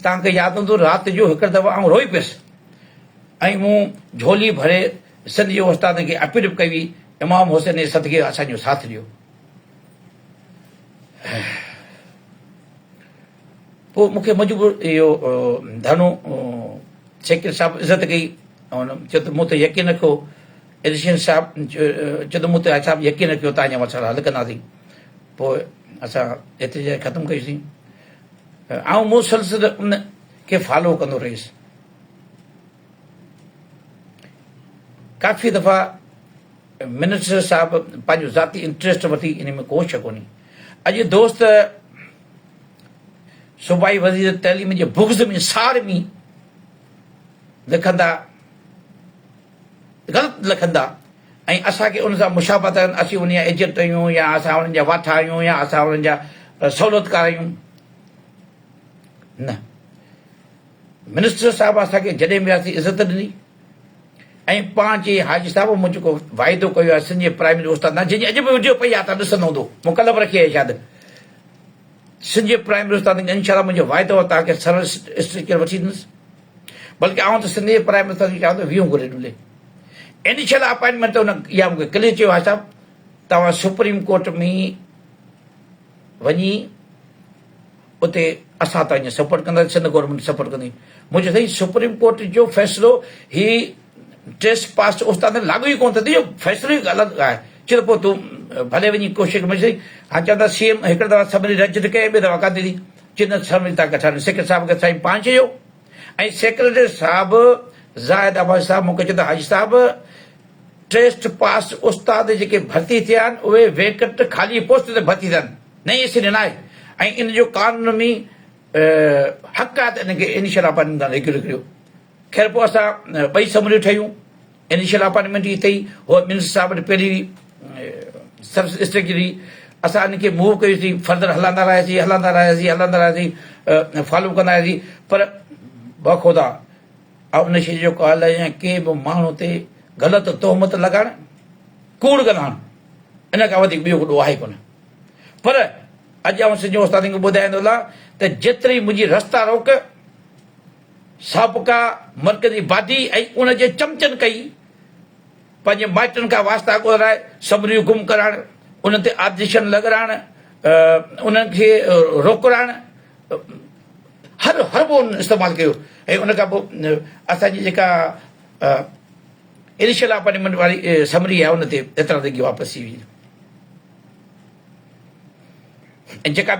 तव्हांखे यादि हूंदो राति जो हिकु दफ़ा आउं रोई पियुसि ऐं मूं झोली भरे सिंध जे उस्तादनि खे अपील बि कई हुई इमाम हुसैन जे सदके असांजो साथ ॾियो पोइ मूंखे मजबूर इहो धरणो सेक्रेटरी साहिब इज़त कई चयो त मूं त यकीन रखो एडिशन साहिब चयो त मूं त साहिब यकीन कयो तव्हांजा मसइला हल कंदासीं पोइ असां हिते जे ख़तमु कईसीं ऐं मुसलसिल उन खे फॉलो कंदो रहियुसि काफ़ी दफ़ा मिनिस्टर साहिबु पंहिंजो ज़ाती इंट्रस्ट वठी इन में को शक कोन्हे अॼु दोस्त सूबाई वज़ीर तइलीम जे बुग़्ज़ में सार में लिखंदा ग़लति लिखंदा ऐं असांखे उन सां मुशाबत आहिनि असीं उन जा एजेंट आहियूं या असां उन्हनि जा वाठा आहियूं या असां उन्हनि जा सहूलियतकार आहियूं न मिनिस्टर साहिबु असांखे जॾहिं बि वियासीं इज़त ॾिनी ऐं पाण चई हाजी साहिबु मूं जेको वाइदो कयो आहे सिंध जे प्राइमरी उस्ताद न जंहिंजी अॼु बि वीडियो पई आहे तव्हां ॾिसंदो हूंदो मूं कल्ह रखी आहे शायदि सिंध जे प्राइमरी उस्ताद इनशाला मुंहिंजो वाइदो आहे तव्हांखे सरल स्ट्रक्चर वठी ॾींदुसि बल्कि आउं त सिंध जे प्राइमरी उस्ताद खे चवां थो वीहो घुरे ॾुले इनिशियल अपॉइंटमेंट उन इहा मूंखे क्लियर चयो आहे साहिबु तव्हां सुप्रीम कोर्ट में वञी उते असां तव्हां सपोर्ट कंदासीं सिंध गवर्नमेंट सपोर्ट कंदी मुंहिंजो साईं सुप्रीम कोर्ट जो फ़ैसिलो ही टेस्ट पास उस्ताद लागू ई कोन थियो इहो फ़ैसिलो ई अलॻि आहे चयो पोइ तूं भले वञी कोशिशि मुंहिंजी हाणे चवंदा सीएम हिकिड़ी दफ़ा सभिनी रजित कई ॿिए दफ़ा काथे ॾी चिन सभिनी तव्हां कठा सेक्रेटरी साहिब खे साईं पाण चयो ऐं सेक्रेटरी साहिबु ज़ाहिद अब्बासी साहिबु मूंखे चवंदा हाजी साहिबु टेस्ट पास उस्ताद जेके भर्ती थिया आहिनि उहे वेकेट ख़ाली पोस्ट ते भर्ती थिया आहिनि नई एसी न आहे ऐं इन जो कानून में हक़ आहे त इनखे इनिशियल अपॉइंटमेंट रेग्यूलर करियो ख़ैर पोइ असां ॿई समरियूं ठहियूं इनिशियल अपॉइंटमेंट ई अथई उहो मिनिस्टर साहिब वटि पहिरीं सब स्ट्रक्चर हुई असां इनखे मूव कयोसीं फर्दर हलंदा रहियासीं फॉलो कंदा रहियासीं पर बख़ुदा ऐं उन शइ जो ॻाल्हि आहे या कंहिं बि माण्हू ते ग़लति तोहमत लॻाइण कूड़ ॻाल्हाइण इन खां वधीक ॿियो कुझु आहे कोन पर अॼु आउं सिंध उस्तादनि खे ॿुधाईंदो आहे त जेतिरी मुंहिंजी रस्ता रोक साबिक़ा मर्कज़ी बादी ऐं उनजे चमचनि कई पंहिंजे माइटनि खां वास्ता ॻोल्हाए समरियूं गुम कराइण उन ते ऑब्जेक्शन लॻाइण उन्हनि खे रोकराइण हर हरबो इस्तेमालु कयो ऐं उन खां पोइ असांजी जेका इनिशियल अपॉइंटमेंट वारी समरी आहे उन ते एतिरा तक वापसि थी हुई ऐं जेका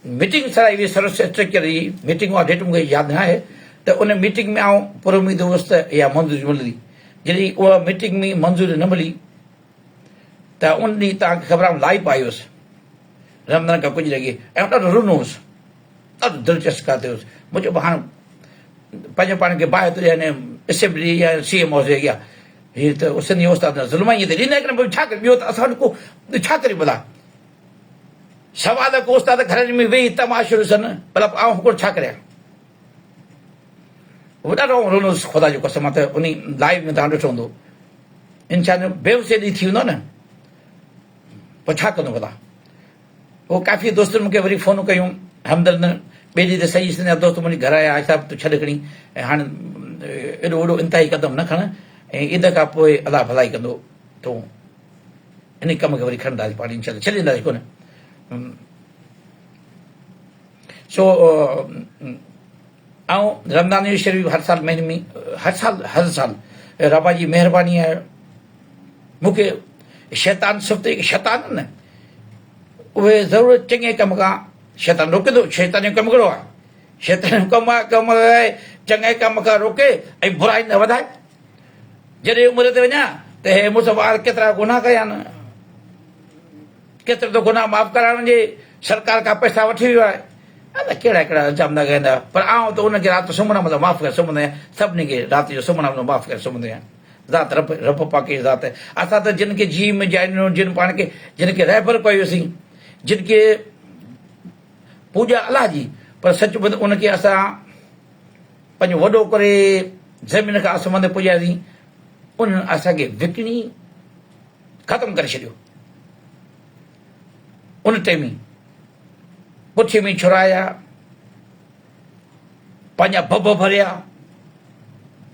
मीटिंग सराई हुई सर्व स्ट्रक्चर जी मीटिंग उहा डेट मूंखे यादि न आहे त उन मीटिंग में आउं पूरो उमेद हुउसि त इहा मंज़ूरी मिलंदी जॾहिं उहा मीटिंग में मंज़ूरी न मिली त उन ॾींहुं तव्हांखे ख़बर आहे लाइव आयुसि रमज़ान खां कुझु लॻे ऐं ॾाढो रुनो हुउसि ॾाढो दिलचस्प थियुसि मुंहिंजो हाणे पंहिंजे पाण खे बाहि थो ॾिए असेंबली या सीएम हाउस अॻियां हीअ त सिंधी उस्ताद ज़ुल्म ई ॾींदा आहिनि छा करे ॿियो त असां वटि को छा करे भला सवाल को उस्ताद घरनि में वेही तमाशो ॾिसनि भला आउं हुकुर छा करियां उहो ॾाढो रुनोसि ख़ुदा जो कसम आहे त उन लाइव में तव्हां ॾिठो हूंदो इंसान बेवसे ॾींहुं थी वेंदो न पोइ छा कंदो भला उहो काफ़ी दोस्तनि मूंखे वरी फ़ोन कयूं हमदर्द ॿिए ॾींहुं त सही सिंध दोस्त मुंहिंजे घर आया हिसाब तूं छॾ खणी ऐं हाणे एॾो वॾो इंतिहाई क़दम न खण ऐं ईद खां पोइ अलाह भलाई कंदो तूं इन कम खे वरी खणंदासीं पाण इंशाल्लाह छॾे ॾींदासीं कोन सो ऐं रमज़ान शरीफ़ हर साल महीने में हर साल रबा जी महिरबानी आहे मूंखे शैतान सिफ़्त शैतान न उहे ज़रूरु चङे कम खां शैतान रोके थो शैतान जो कमु कहिड़ो आहे शैतान जो कमु आहे चङे कम खां रोके ऐं बुराई न वधाए जॾहिं उमिरि ते वञा त हे मूंसां ॿार केतिरा गुनाह कया आहिनि केतिरो त गुनाह माफ़ कराइण जे सरकार खां पैसा वठी वियो आहे त कहिड़ा कहिड़ा इल्ज़ाम लॻाईंदा पर आउं त उनखे राति सुम्हण महिल माफ़ु करे सुम्हंदो आहियां सभिनी खे राति जो सुम्हण महिल माफ़ु करे सुम्हंदो आहियां ज़ात रब पाके ज़ात असां त जिन खे जी में जाइनियूं जिन पाण खे जिन खे रहबर कयोसीं जिन खे पूॼा अलाह जी पर सच ॿुध उनखे असां पंहिंजो वॾो करे ज़मीन खां आसमान ते पुॼायासीं उन्हनि असांखे विकिणी ख़तमु करे छॾियो उन टाइम ई पुठीअ में छुराया पंहिंजा भभ भरिया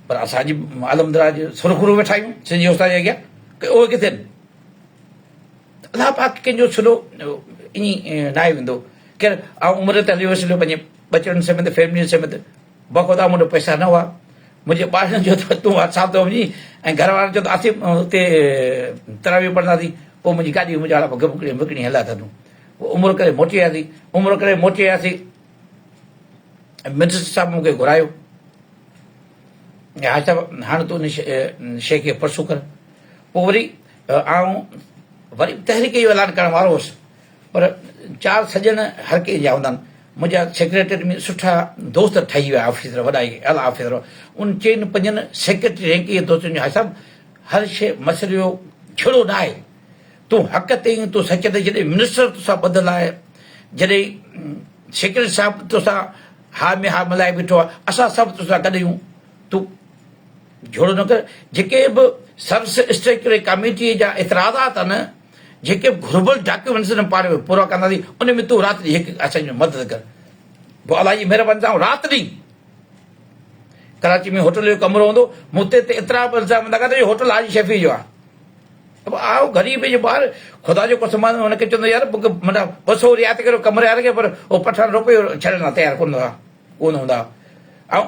पर असांजी आलमदराज सुरखुरू वेठा आहियूं सिंधी उस्ताद जे अॻियां उहे किथे आहिनि अलाह पाक कंहिंजो सुलो ईअं न आहे वेंदो केरु ऐं उमिरि ते हली वियुसि पंहिंजे बचड़नि समेत फैमिली समेत बख़ुदा मुंहिंजो पैसा न हुआ मुंहिंजे ॿारनि जो त तूं असां तो वञी ऐं घर वारनि चयो त असीं हुते तरावी पढ़ंदासीं पोइ मुंहिंजी गाॾी मुंहिंजा विकिणी हलिया था तूं उमिरि करे मोटी आयासीं उमिरि करे मोटी आयासीं मिनिस्टर साहिब मूंखे घुरायो हा साहिबु हाणे तूं उन शइ खे परसू कर पोइ वरी आउं वरी तहरीक जो ऐलान करण वारो हुउसि पर 4 सॼण हर कंहिं जा हूंदा आहिनि मुंहिंजा सेक्रेटरी में सुठा दोस्त ठही विया ऑफिसर वॾा आला ऑफिसर उन 4-5 सेक्रेटरी रैंक जे दोस्तनि जो हा साहिबु हर शइ मसइले जो छेड़ो न आहे तूं हक़ ते तूं सच ते जॾहिं मिनिस्टर तोसां ॿधल आहे जॾहिं सेक्रेटरी साहिबु तोसां हा में हा मिलाए बीठो आहे असां सभु तोसां गॾु आहियूं तूं झोड़ो न कर जेके बि सर्विस स्ट्रक्चर कमेटी जा इतराज़ात आहिनि जेके बि घुरिबल डॉक्यूमेंट्स आहिनि पाण में पूरा कंदासीं उन में तूं राति ॾींहुं हिकु असांजी मदद कर पोइ अलाह जी महिरबानी सां राति ॾींहुं कराची में होटल जो कमरो हूंदो मूं ते एतिरा बि इल्ज़ाम लॻा त होटल हाजी शफ़ी जो आहे आओ ग़रीब जो ॿार ख़ुदा जो कसम आहे हुनखे चवंदो यार मूंखे माना 200 रियायत करो कमरे वारे खे पर उहो पठान रुपयो छॾण लाइ तयारु कोन हूंदा ऐं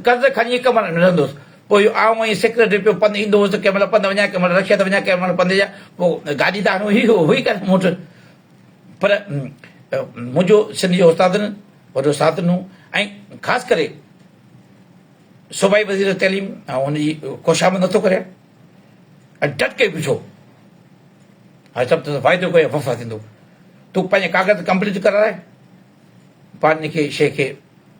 कर्ज़ खणी कमु मिलंदुसि पोइ आउं ऐं सेक्रेटरी पियो पंधु ईंदो हुउसि कंहिं महिल पंधु वञा कंहिं महिल रिक्शा ते वञा कंहिं महिल पंधु जा पोइ गाॾी त हाणे हुई कान मूं वटि पर मुंहिंजो सिंधी जो उस्तादनि वॾो साथ ॾिनो ऐं ख़ासि करे सूबाई वज़ीर तइलीम ऐं हुनजी कोशामद नथो करे ऐं डट के बीठो हा सभु त फ़ाइदो कोई वफ़ा थींदो तूं पंहिंजे कागज़ कंप्लीट कराए पाण खे शइ खे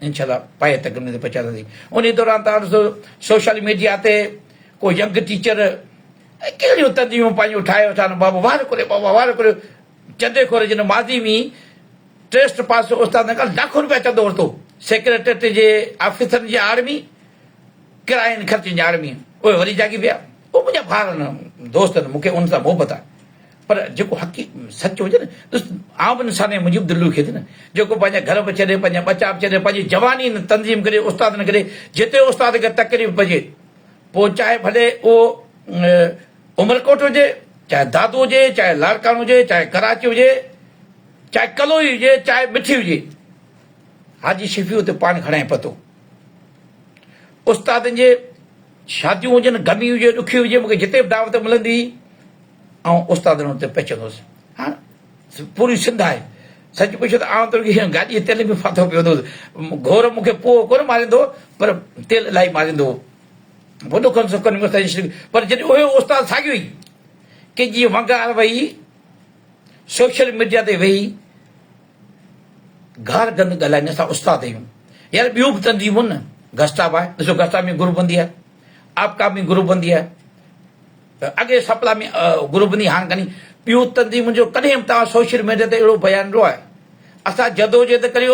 इंशाल्लाह पाए तक उन ते पहुचाईंदासीं उन दौरान तव्हां ॾिसो सोशल मीडिया ते को यंग टीचर कहिड़ियूं तंदियूं पंहिंजूं ठाहे वठनि बाबा वार करे चंदे खोरे जिन माज़ी में टेस्ट पास उस्ताद लाखों रुपया चंदो वरितो सेक्रेटरेट जे ऑफिसरनि जी आड़ में किरायनि ख़र्चनि जी आड़ में उहे वरी जागी पिया उहे मुंहिंजा भाउ आहिनि दोस्त आहिनि मूंखे उन सां मोहबत आहे पर जेको हक़ी सच हुजे न आम इंसान जे मुजिब दिलि खे न जेको पंहिंजा घर बि छॾे पंहिंजा बचा बि छॾे पंहिंजी जवानी तंज़ीम करे उस्ताद न करे जिते उस्ताद खे तकलीफ़ पइजे पोइ चाहे भले उहो उमरकोट हुजे चाहे दादू हुजे चाहे लाड़कान हुजे चाहे कराची हुजे चाहे कलोई हुजे चाहे मिठी हुजे हाजी शफ़ी हुते पाण खणाए पतो उस्तादनि जे शादियूं हुजनि गमी हुजे ॾुखी हुजे मूंखे जिते बि दावत मिलंदी हुई ऐं उस्तादनि हुते पहुचंदुसि हा पूरी सिंध आहे सच पुछो त आउं त गाॾीअ तेल में फाथो पियो हूंदो घोर मूंखे पोइ कोन मारींदो पर तेल इलाही मारींदो वॾो कोन पर जॾहिं उहे उस्ताद साॻियो ई की जीअं वंगार वेही सोशल मीडिया ते वेही गार गंद ॻाल्हाइनि असां उस्ताद आहियूं यार ॿियूं बि तंज़ीमूं न गस्ताब आहे ॾिसो गस्ताब में ग्रुपबंदी आहे आपका में ग्रुपबंदी आहे अॻे सपला में ग्रुपबंदी हाणे कान्हे ॿियूं तंज़ीमुनि जो कॾहिं बि तव्हां सोशल मीडिया ते अहिड़ो बयानु ॾिनो आहे असां जदोजहद करे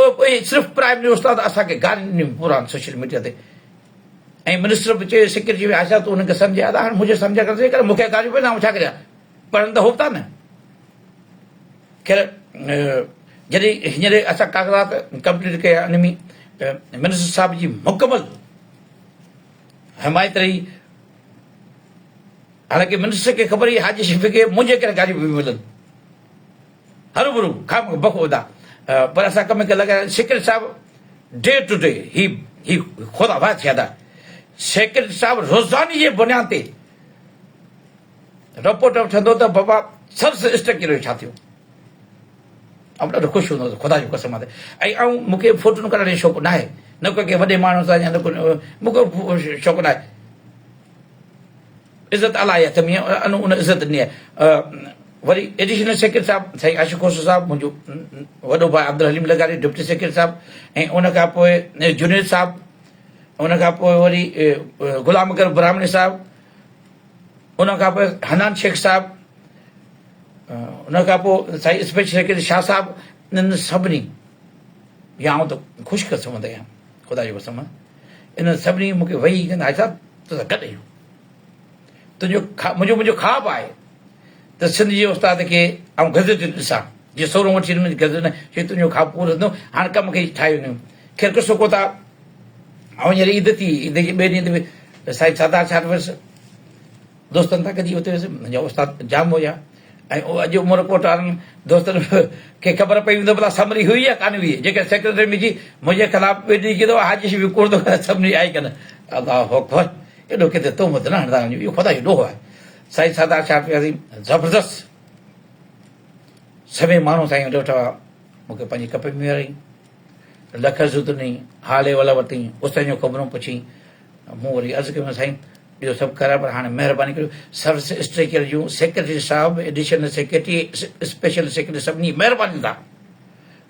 सिर्फ़ु प्राइमरी उस्ताद असांखे गारियूं पूरा सोशल मीडिया ते ऐं मिनिस्टर बि चयो सेक्रेटरी बि आशा तूं हुनखे सम्झाया त हाणे मुंहिंजे सम्झ करे मूंखे गारियूं पवंदा छा करियां पढ़नि त हो था न ख़ैर जॾहिं हींअर असां कागज़ात कंप्लीट कया उन में मिनिस्टर साहिब जी मुकमल हिमायत रही हालांकि मिनिस्टर खे ख़बर हुई हाजी शफ़ी खे मुंहिंजे करे गाॾियूं बि मिलनि हरू भरू खाम बख़ुदा पर असां कम खे लॻाए सेक्रेटरी साहिबु डे टू डे ही ख़ुदा वाह थिया था सेक्रेटरी साहिबु रोज़ानी जे बुनियाद ते रिपोर्ट वठंदो त बाबा सर्विस स्ट्रक्चर छा थियो ऐं ॾाढो ख़ुशि हूंदो ख़ुदा जो कसम आहे ऐं मूंखे फोटो कढण जो शौक़ु न आहे न को कंहिं वॾे माण्हू सां या न को मूंखे शौक़ु न आहे इज़त अला आहे हथ में उन इज़त ॾिनी आहे वरी एडिशनल सेक्रेटरी साहिबु साईं आशिक़ खोसो साहिबु मुंहिंजो वॾो भाउ अब्दुल हलीम लगारी डिप्टी सेक्रेटरी साहिबु ऐं उनखां पोइ जुनेद साहिबु उनखां पोइ वरी गुलाम अकर ब्राह्मणी साहिबु उनखां पोइ हनान शेख साहिबु उनखां पोइ साईं स्पेशल सेक्रेटरी शाह साहिबु इन्हनि सभिनी या आउं त ख़ुशि क़िस्मत आहियां ख़ुदा जो कसम इन्हनि सभिनी मूंखे वेही कंदा साहिबु तोसां गॾु आहियूं मुंहिंजो ख़्वाबु आहे त सिंध जे उस्ताद खे ऐं गज़ट ॾिसां जीअं सोरो वठी गज़ट न तुंहिंजो ख़्वाबु पूरो थींदो हाणे कम खे ठाहे वञूं ख़ैर ॾिसो को था ऐं हींअर ईद थी ईद जे ॿिए ॾींहं ते साईं सरदार छा वियुसि दोस्तनि सां गॾु हुते वियुसि मुंहिंजा उस्ताद जाम हुया ऐं अॼु उमरकोट वारनि दोस्तनि खे ख़बर पई हूंदी भला समरी हुई या कान हुई जेके सेक्रेटरी में जी मुंहिंजे ख़िलाफ़ ॿिए ॾींहुं कीधो हाजी शफ़ी कोन थो समरी आई कान अलाह अकबर एॾो किथे तोहमत न हणंदा वञूं इहो ख़ुदा जो ॾोहो आहे साईं सरदार छा पियासीं ज़बरदस्त सभई माण्हू साईं ॾिठा मूंखे पंहिंजी कप में विहारई लख सूत ॾिनई हाले वल वरितई उस जूं ख़बरूं पुछी मूं वरी अर्ज़ु कयो साईं ॿियो सभु ख़राबु पर हाणे महिरबानी करियो सर्विस स्ट्रक्चर जूं सेक्रेटरी साहिबु एडिशनल सेक्रेटरी स्पेशल सेक्रेटरी सभिनी महिरबानी था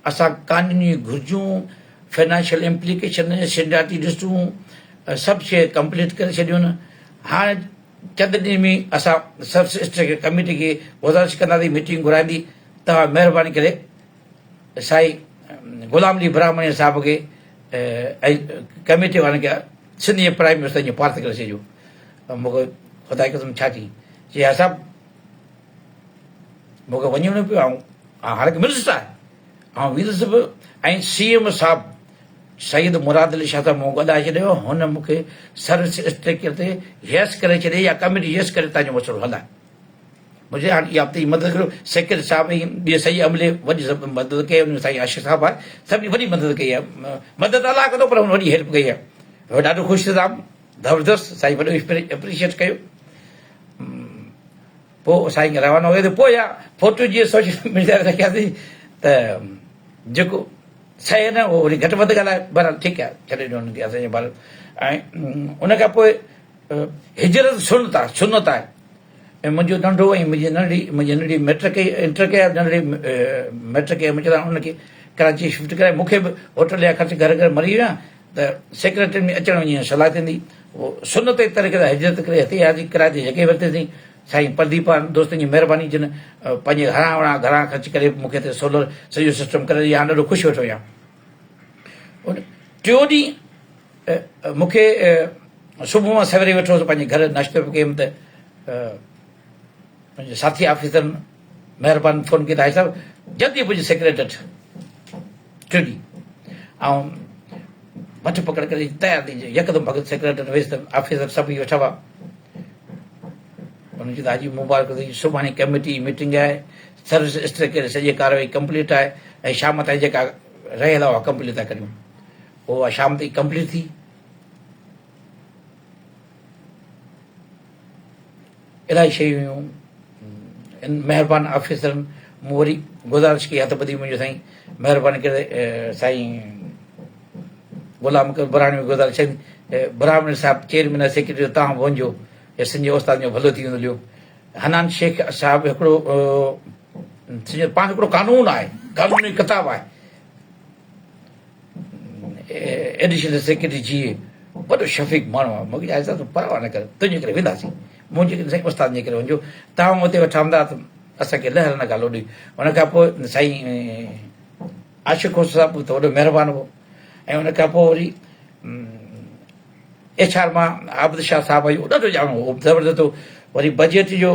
असां कानूनी घुर्जूं फाइनेंशियल इम्प्लीकेशन सिंडियाती लिस्टूं सभु शइ कंप्लीट करे छॾियूं न हाणे चंद ॾींहं में असां सर्विस स्ट्रक्चर कमेटी खे गुज़ारिश कंदासीं मीटिंग घुराईंदी तव्हां महिरबानी करे साईं गुलाम अली ब्राह्मणी साहिब खे ऐं कमेटी वारनि खे सिंधी प्राइम मिनिस्टर जी पार्थ करे छॾियो मूंखे ख़ुदा क़सम छा चई असां मूंखे वञिणो न पियो ऐं हाणे मिनिस्टर आहे ऐं वियुसि बि ऐं CM साहिबु सईद मुराद अली शाह साहिब मूं ॻाल्हाए छॾियो हुन मूंखे सर्विस स्ट्रक्चर ते यस करे छॾे या कमेटी यस करे तव्हांजो मसइलो हलाए मुंहिंजे हाणे इहा हफ़्ते जी मदद करियो सेक्रेटरी साहिब ऐं ॿिए सही अमले वॾी मदद कई हुन साईं आशिक़ साहिबु आहे सभिनी वॾी मदद कई आहे मदद अलाह कंदो पर हुन वॾी हेल्प कई आहे ॾाढो ख़ुशि थिया ज़बरदस्त साईं वॾो एप्रिशिएट कयो पोइ साईं खे रवानो कयो त पोइ फोटो जीअं सोशल मीडिया ते रखियासीं त जेको सही न उहो वरी घटि वधि ॻाल्हाए बराबरि ठीकु आहे छॾे ॾियो हुनखे असांजे ॿार ऐं उन खां पोइ हिजरत सुनत आहे ऐं मुंहिंजो नंढो ऐं मुंहिंजी नंढी मिट कई इंटर कया नंढड़ी मिट कई मुंहिंजे हुनखे कराची शिफ्ट कराए मूंखे बि होटल जा ख़र्च घर मरी विया त सेक्रेटरी में अचण वञी सलाह थींदी उहो सुनत जे तरीक़े सां हिजरत करे हिते हाज़ी किराए ते जॻहि वरितीसीं साईं प्रदीपा दोस्तनि जी महिरबानी जिन पंहिंजे घरां ख़र्च करे मूंखे हिते सोलर सॼो सिस्टम करे ॾिया ॾाढो ख़ुशि वेठो आहियां टियों ॾींहुं मूंखे सुबुह मां सवेरे वेठो हुउसि पंहिंजे घर नाश्तो बि कयुमि त पंहिंजे साथी ऑफिसर महिरबानी फ़ोन कई त साहिबु जल्दी पुॼ सेक्रेटरी टियों ॾींहुं ऐं मठ पकड़ करे तयारु थी यकदमि भॻत सेक्रेटरी वेसि त ऑफिसर सभई वेठा हुआ हुनजी त हाजी मुबारक अथई सुभाणे कमेटी मीटिंग आहे सर्विस स्ट्रक्चर सॼी कार्रवाई कंप्लीट आहे ऐं शाम ताईं जेका रहियल आहे उहा कंप्लीट था करियूं उहा शाम ताईं कंप्लीट थी इलाही शयूं हुयूं महिरबानी ऑफिसरनि मूं वरी गुज़ारिश कई हथ ॿधी मुंहिंजो साईं महिरबानी करे साईं गुलाम बुराणी में गुज़ारिश कई ब्राह्मण साहिबु चेयरमैन सेक्रेटरी तव्हां बि वञिजो हे सिंधी उस्ताद जो भलो थी वेंदो लियो हनान शेख साहिबु हिकिड़ो पाण हिकिड़ो कानून आहे कानूनी किताबु आहे एडिशनल सेक्रेटरी जी वॾो शफ़ीक माण्हू आहे मूंखे चए तूं परवाह न कर तुंहिंजे करे वेंदासीं मुंहिंजे साईं उस्ताद जे करे वञिजो तव्हां हुते वेठा हूंदा त असांखे लहर न ॻाल्हि होॾी हुन खां पोइ साईं आशिक़ साहिबु त वॾो महिरबानी हो ऐं हुन खां पोइ वरी HR मां आबिद शाह साहिबु इहो ॾाढो ॼाणो हो ज़बरदस्त हो वरी बजट जो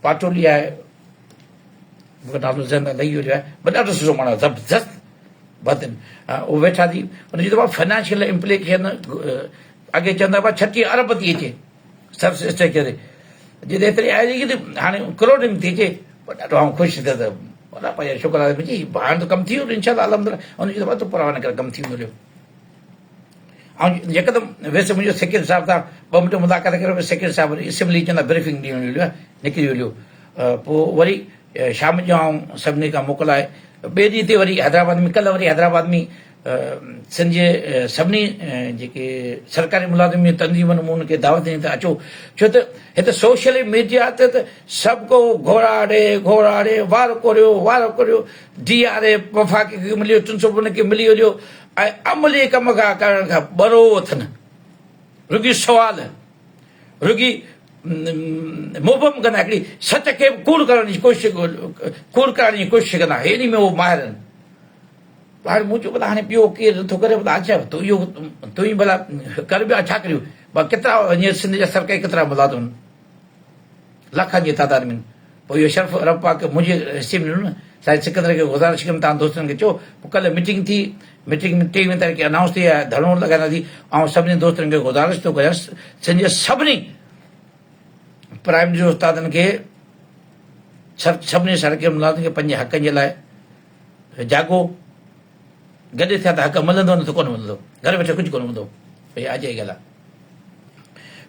पाटोली आहे मूंखे नालो ज़हन में लही वियो आहे पर ॾाढो सुठो माण्हू आहे ज़बरदस्त बदन उहो वेठा थी हुनजी दफ़ा फाइनेंशियल इम्प्लीकेशन अॻे चवंदा हुआ 36 अरब थी अचे सर्विस स्ट्रक्चर जिते एतिरी आहे की हाणे करोड़ में थी अचे पर ॾाढो आउं ख़ुशि थिया त वॾा पंहिंजा शुक्र आहे मुंहिंजी हाणे त कमु थी वियो इनशा अल्हम्दुलिल्लाह हुनजी दफ़ा तूं परवाह न करे कमु थी वेंदो ऐं यकदमि वैसे मुंहिंजो सेक्रेटरी साहिबु सां 2 मिंट मुलाक़ात करे सेक्रेटरी साहिबु वरी असेंबली चवंदा ब्रीफिंग ॾियणो हलियो निकिरी हलियो पोइ वरी शाम जो आउं सभिनी खां मोकिलाए ॿिए ॾींहं ते वरी हैदराबाद में कल्ह वरी हैदराबाद में सिंध जे सभिनी जेके सरकारी मुलाज़िम तंज़ीमनि मूं हुनखे दावत ॾिनी त अचो छो त हिते सोशल मीडिया ते त सभु को घोड़ाड़े वार कोरियो DRA वफ़ाक़ी खे मिलियो 300 खे मिली वञो ऐं अमली कम खां करण खां ॿरो अथनि रुॻी सुवाल रुॻी मुबम कंदा हिकिड़ी सच खे कूड़ करण जी कोशिशि कंदा हेॾी में उहो माहिर आहिनि हाणे मूं चयो भला हाणे ॿियो केरु नथो करे भला अच्छा तूं इहो तूं ई भला कर ॿिया छा करियो भला केतिरा हींअर सिंध जा सरकारी केतिरा मुलाज़िम लखनि जी तादाद में पोइ इहो शर्फ़ रब पाक मुंहिंजे हिसे में ॾिनो न साईं सिकंदर खे गुज़ारिश कयमि तव्हां दोस्तनि खे चओ पोइ कल्ह मीटिंग थी मीटिंग में 23 तारीख़ अनाउंस थी आहे धरणो लॻाईंदासीं ऐं सभिनी दोस्तनि खे गुज़ारिश थो कयांसि सिंध जे सभिनी प्राइम मिनिस्टर उस्तादनि खे सभिनी सरकारी मुलाज़िम खे पंहिंजे हक़नि जे लाइ जाॻो गॾु थिया त हक़ मिलंदो न त कोन मिलंदो घर वेठे कुझु कोन हूंदो भई अॼु जी ॻाल्हि आहे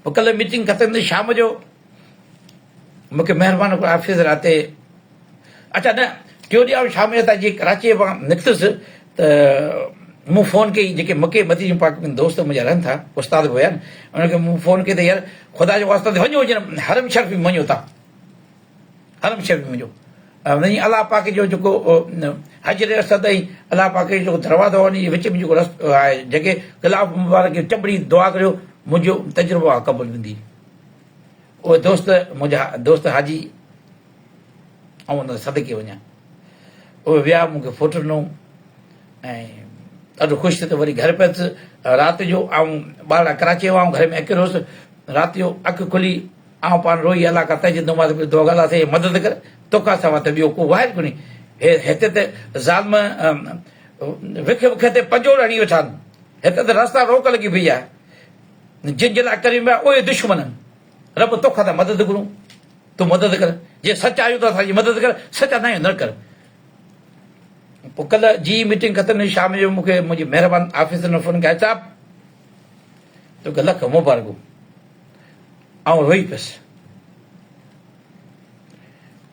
पोइ कल्ह मीटिंग ख़तमु थी शाम जो मूंखे महिरबानी करे ऑफिस राति अच्छा न टियों ॾींहुं शाम जो तव्हांजी कराची मां निकितुसि त मूं फ़ोन कई जेके मके मदीने पाक में दोस्त मुंहिंजा रहनि था उस्ताद बि हुया आहिनि उनखे मूं फ़ोन कई त यार ख़ुदा जो वास्तो वञो हुजे न हरम शरीफ़ में वञो तव्हां हरम शरीफ़ में वञो वञी अलाह पाक जो जेको हजर असद ऐं अलाह पाक जो जेको दरवाज़ो आहे उन जे विच में जेको रस्तो आहे जेके गिलाफ मुबारक खे टबड़ी दुआ करियो मुंहिंजो तजुर्बो आहे क़बूल वेंदी उहे दोस्त मुंहिंजा दोस्त हाजी ऐं उन सदके वञा उहे विया मूंखे फोटो ॾिनो ऐं ॾाढो ख़ुशि थियो त वरी घर पियसि राति जो ऐं ॿार कराची वियो घर में अकेलो हुउसि राति जो अखि खुली पाण रोई अलाह का तंहिंजे दुआ ॻाल्हि थिए मदद करे तोखा सवाइ त ॿियो को आहे कोन्हे हिते त ज़ाल्म विख विख ते पंजोड़ हणी वेठा आहिनि हिते त रस्ता रोक लॻी पई आहे जिन जे लाइ करे पिया उहे दुश्मन आहिनि रब तोखा त मदद घुरूं तूं मदद कर जे सच आहियो त असांजी मदद कर सच न आहियो न कर पोइ कल्ह जी मीटिंग ख़तमु शाम जो मूंखे मुंहिंजी महिरबानी ऑफिसर ने फ़ोन कया साहिबु तोखे लख मुबारकूं ऐं रोई पियुसि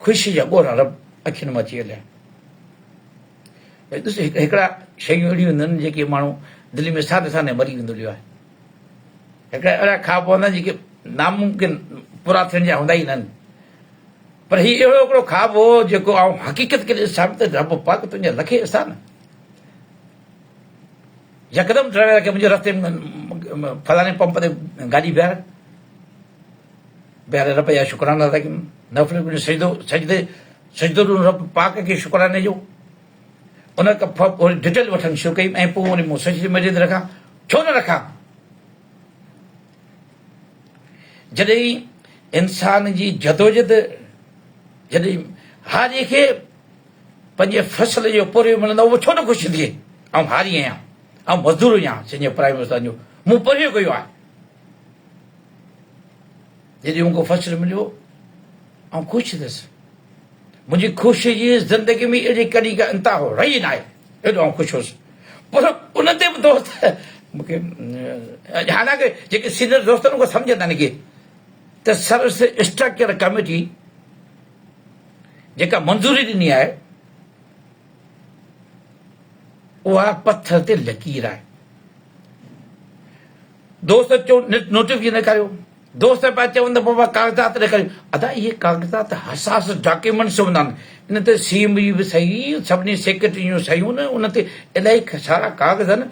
ख़ुशी जा ॻोढ़ा रब अखियुनि मां अची हलिया भई ॾिस हिकिड़ा शयूं अहिड़ियूं हूंदियूं आहिनि जेके माण्हू दिल्ली में सादे साने मरी वेंदो आहे हिकिड़ा अहिड़ा ख़्वाब हूंदा आहिनि जेके नामुमकिन पूरा थियण जा हूंदा ई न आहिनि पर हीउ अहिड़ो हिकिड़ो ख़्वाब हो जेको हक़ीक़त खे ॾिसां त रब पाक तुंहिंजा लखे ॾिसां न यकदमि ड्राइवर खे मुंहिंजे रस्ते में फलाणे पंप ते गाॾी बीहारे रब जा शुकराना अदा कयूं नफ़रत सजदो ॾिनो रब पाक खे शुकराने जो उन खां पोइ डिटेल वठणु शुरू कई ऐं पोइ वरी मूं सजदे मजिद रखां छो न रखां जॾहिं इंसान जी जदोजहद जॾहिं हारी खे पंहिंजे फसल जो पूरो मिलंदो उहो छो न ख़ुशि थिए ऐं हारी आहियां ऐं मज़दूर आहियां संजय प्राइम मिनिस्टर जो मूं पढ़ियो कयो आहे जॾहिं मूंखे फसल मिलियो ऐं ख़ुशि थियुसि मुंहिंजी ख़ुशी जी ज़िंदगी में अहिड़ी कॾहिं का इंता हो रही न आहे एॾो आउं ख़ुशि हुउसि पर उन ते बि दोस्त मूंखे हालांकि जेके सीनियर दोस्त आहिनि उहे सम्झंदा आहिनि के त सर्विस स्ट्रक्चर कमेटी जेका मंज़ूरी ॾिनी आहे उहा पथर ते लकीर आहे दोस्त चयो नोटिफिकेशन न करियो दोस्त पिया चवनि त बाबा कागज़ात ॾेखारियो अदा इहे कागज़ात हसास डॉक्यूमेंट्स हूंदा आहिनि इन ते सीएम जी बि सही सभिनी सेक्रेटरी जूं सहियूं न उन ते इलाही सारा कागज़ आहिनि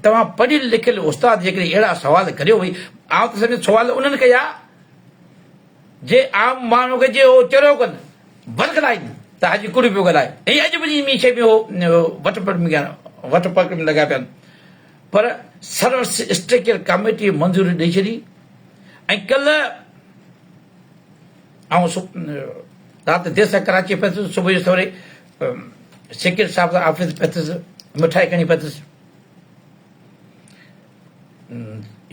तव्हां पढ़ियल लिखियल उस्ताद जेकॾहिं अहिड़ा सवाल करियो भई आउं त सॼो सवाल उन्हनि कया जे आम माण्हू खे जे उहो चरियो कनि बरगलाइनि त अॼु कुड़ी पियो ॻाल्हाए ऐं अॼु बि ॿी शइ में उहो वट पट में लॻा पिया आहिनि पर सर्विस स्ट्रक्चर कमेटी मंज़ूरी ॾेई छॾी ऐं कल्ह ऐं राति देरि सां कराची पहुतुसि सुबुह जो सवेरे सेक्रेटरी साहिब सां ऑफिस पहुतुसि मिठाई खणी पहुतुसि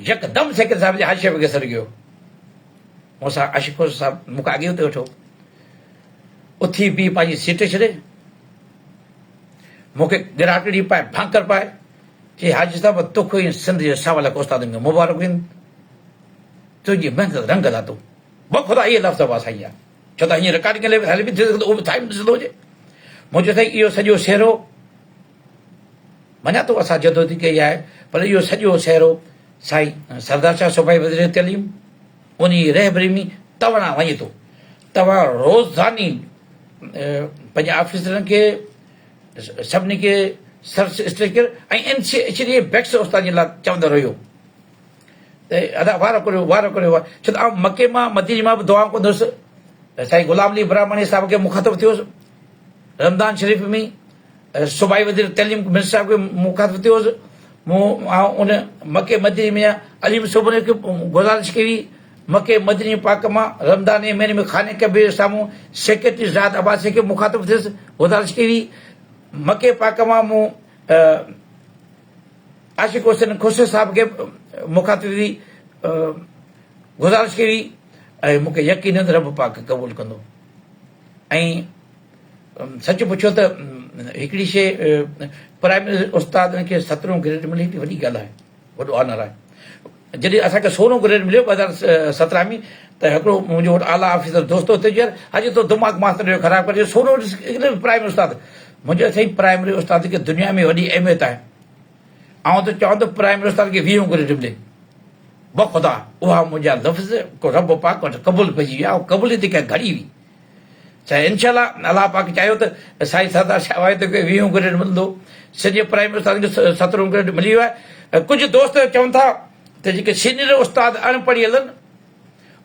यकदमि सेक्रेटरी साहिब जे हाशिए में घसर गयो मूंसां आशिक़ो साहिब मूंखां अॻे हुते वेठो उथी बीह पंहिंजी सीट छॾे मूंखे गिराकड़ी पाए भांकर पाए चई हाजी साहिब तोखे सिंध जे सवाल उस्तादनि खे मुबारक आहिनि तुंहिंजी महिनत रंग ला तूं ख़ुदा इहे लफ़्ज़ हुआ साईं आहे छो त हीअं रिकॉर्डिंग हली बि थी सघंदो उहो बि टाइम ॾिसंदो हुजे मुंहिंजो साईं इहो सॼो सेहरो मञा थो असां जदोजहद कई आहे पर इहो सॼो सेहरो साईं सरदार शाह सूबाई वज़ीर तइलीम उन रहबरी में तव्हां वञे थो तव्हां रोज़ानी पंहिंजे ऑफिसरनि खे सभिनी खे सर्च स्ट्रक्चर ऐं एचडी बैक्स उस्ताद जे लाइ चवंदो रहियो त अदा वार करियो छो त आउं मके मां मदीने मां बि दुआ कंदुसि साईं गुलाम अली ब्राह्मणी साहिब खे मुखातिब थियोसि रमज़ान शरीफ़ में सूबाई वज़ीर तइलीम मिनिस्टर साहिब खे मुखातिब थियोसि मूं उन मके मदीने में अलीम सूबे खे गुज़ारिश कई मके मदनी पाक मां रमज़ान जे महीने में खाने कबीर साम्हूं सेक्रेटरी ज़ात अब्बासी खे मुखातिब थियुसि गुज़ारिश कई मके पाक मां मूं आशिक़ हुसैन खुर्शीद साहिब खे मुखातिब हुई गुज़ारिश कई ऐं मूंखे यकीन आहे त रब पाक क़बूल कंदो ऐं सच पुछो त हिकिड़ी शइ प्राइम मिनिस्टर उस्तादनि खे 17 ग्रेड मिली हिकिड़ी वॾी ॻाल्हि आहे वॾो ऑनर आहे जॾहिं असांखे 16 ग्रेड मिलियो 2017 में त हिकिड़ो मुंहिंजो वटि आला ऑफिसर दोस्त हुते चयो अॼु तो दिमाग़ मास्तर जो ख़राबु करे 16 प्राइमरी उस्ताद मुंहिंजो साईं प्राइमरी उस्ताद खे दुनिया में वॾी अहमियत आहे ऐं त चवां त प्राइमरी उस्ताद खे 20 ग्रेड मिले बख़ुदा उहा मुंहिंजा लफ़्ज़ को रब पाक वटि क़बूल पइजी विया ऐं क़बूलियत खे घड़ी हुई चाहे इनशाला अलाह पाक चाहियो त साईं सरदार शाह ते 20 ग्रेड मिलंदो सॼे प्राइमरी उस्ताद खे 17 ग्रेड मिली वियो आहे कुझु दोस्त चवनि था त जेके सीनियर उस्ताद अणपढ़ियल आहिनि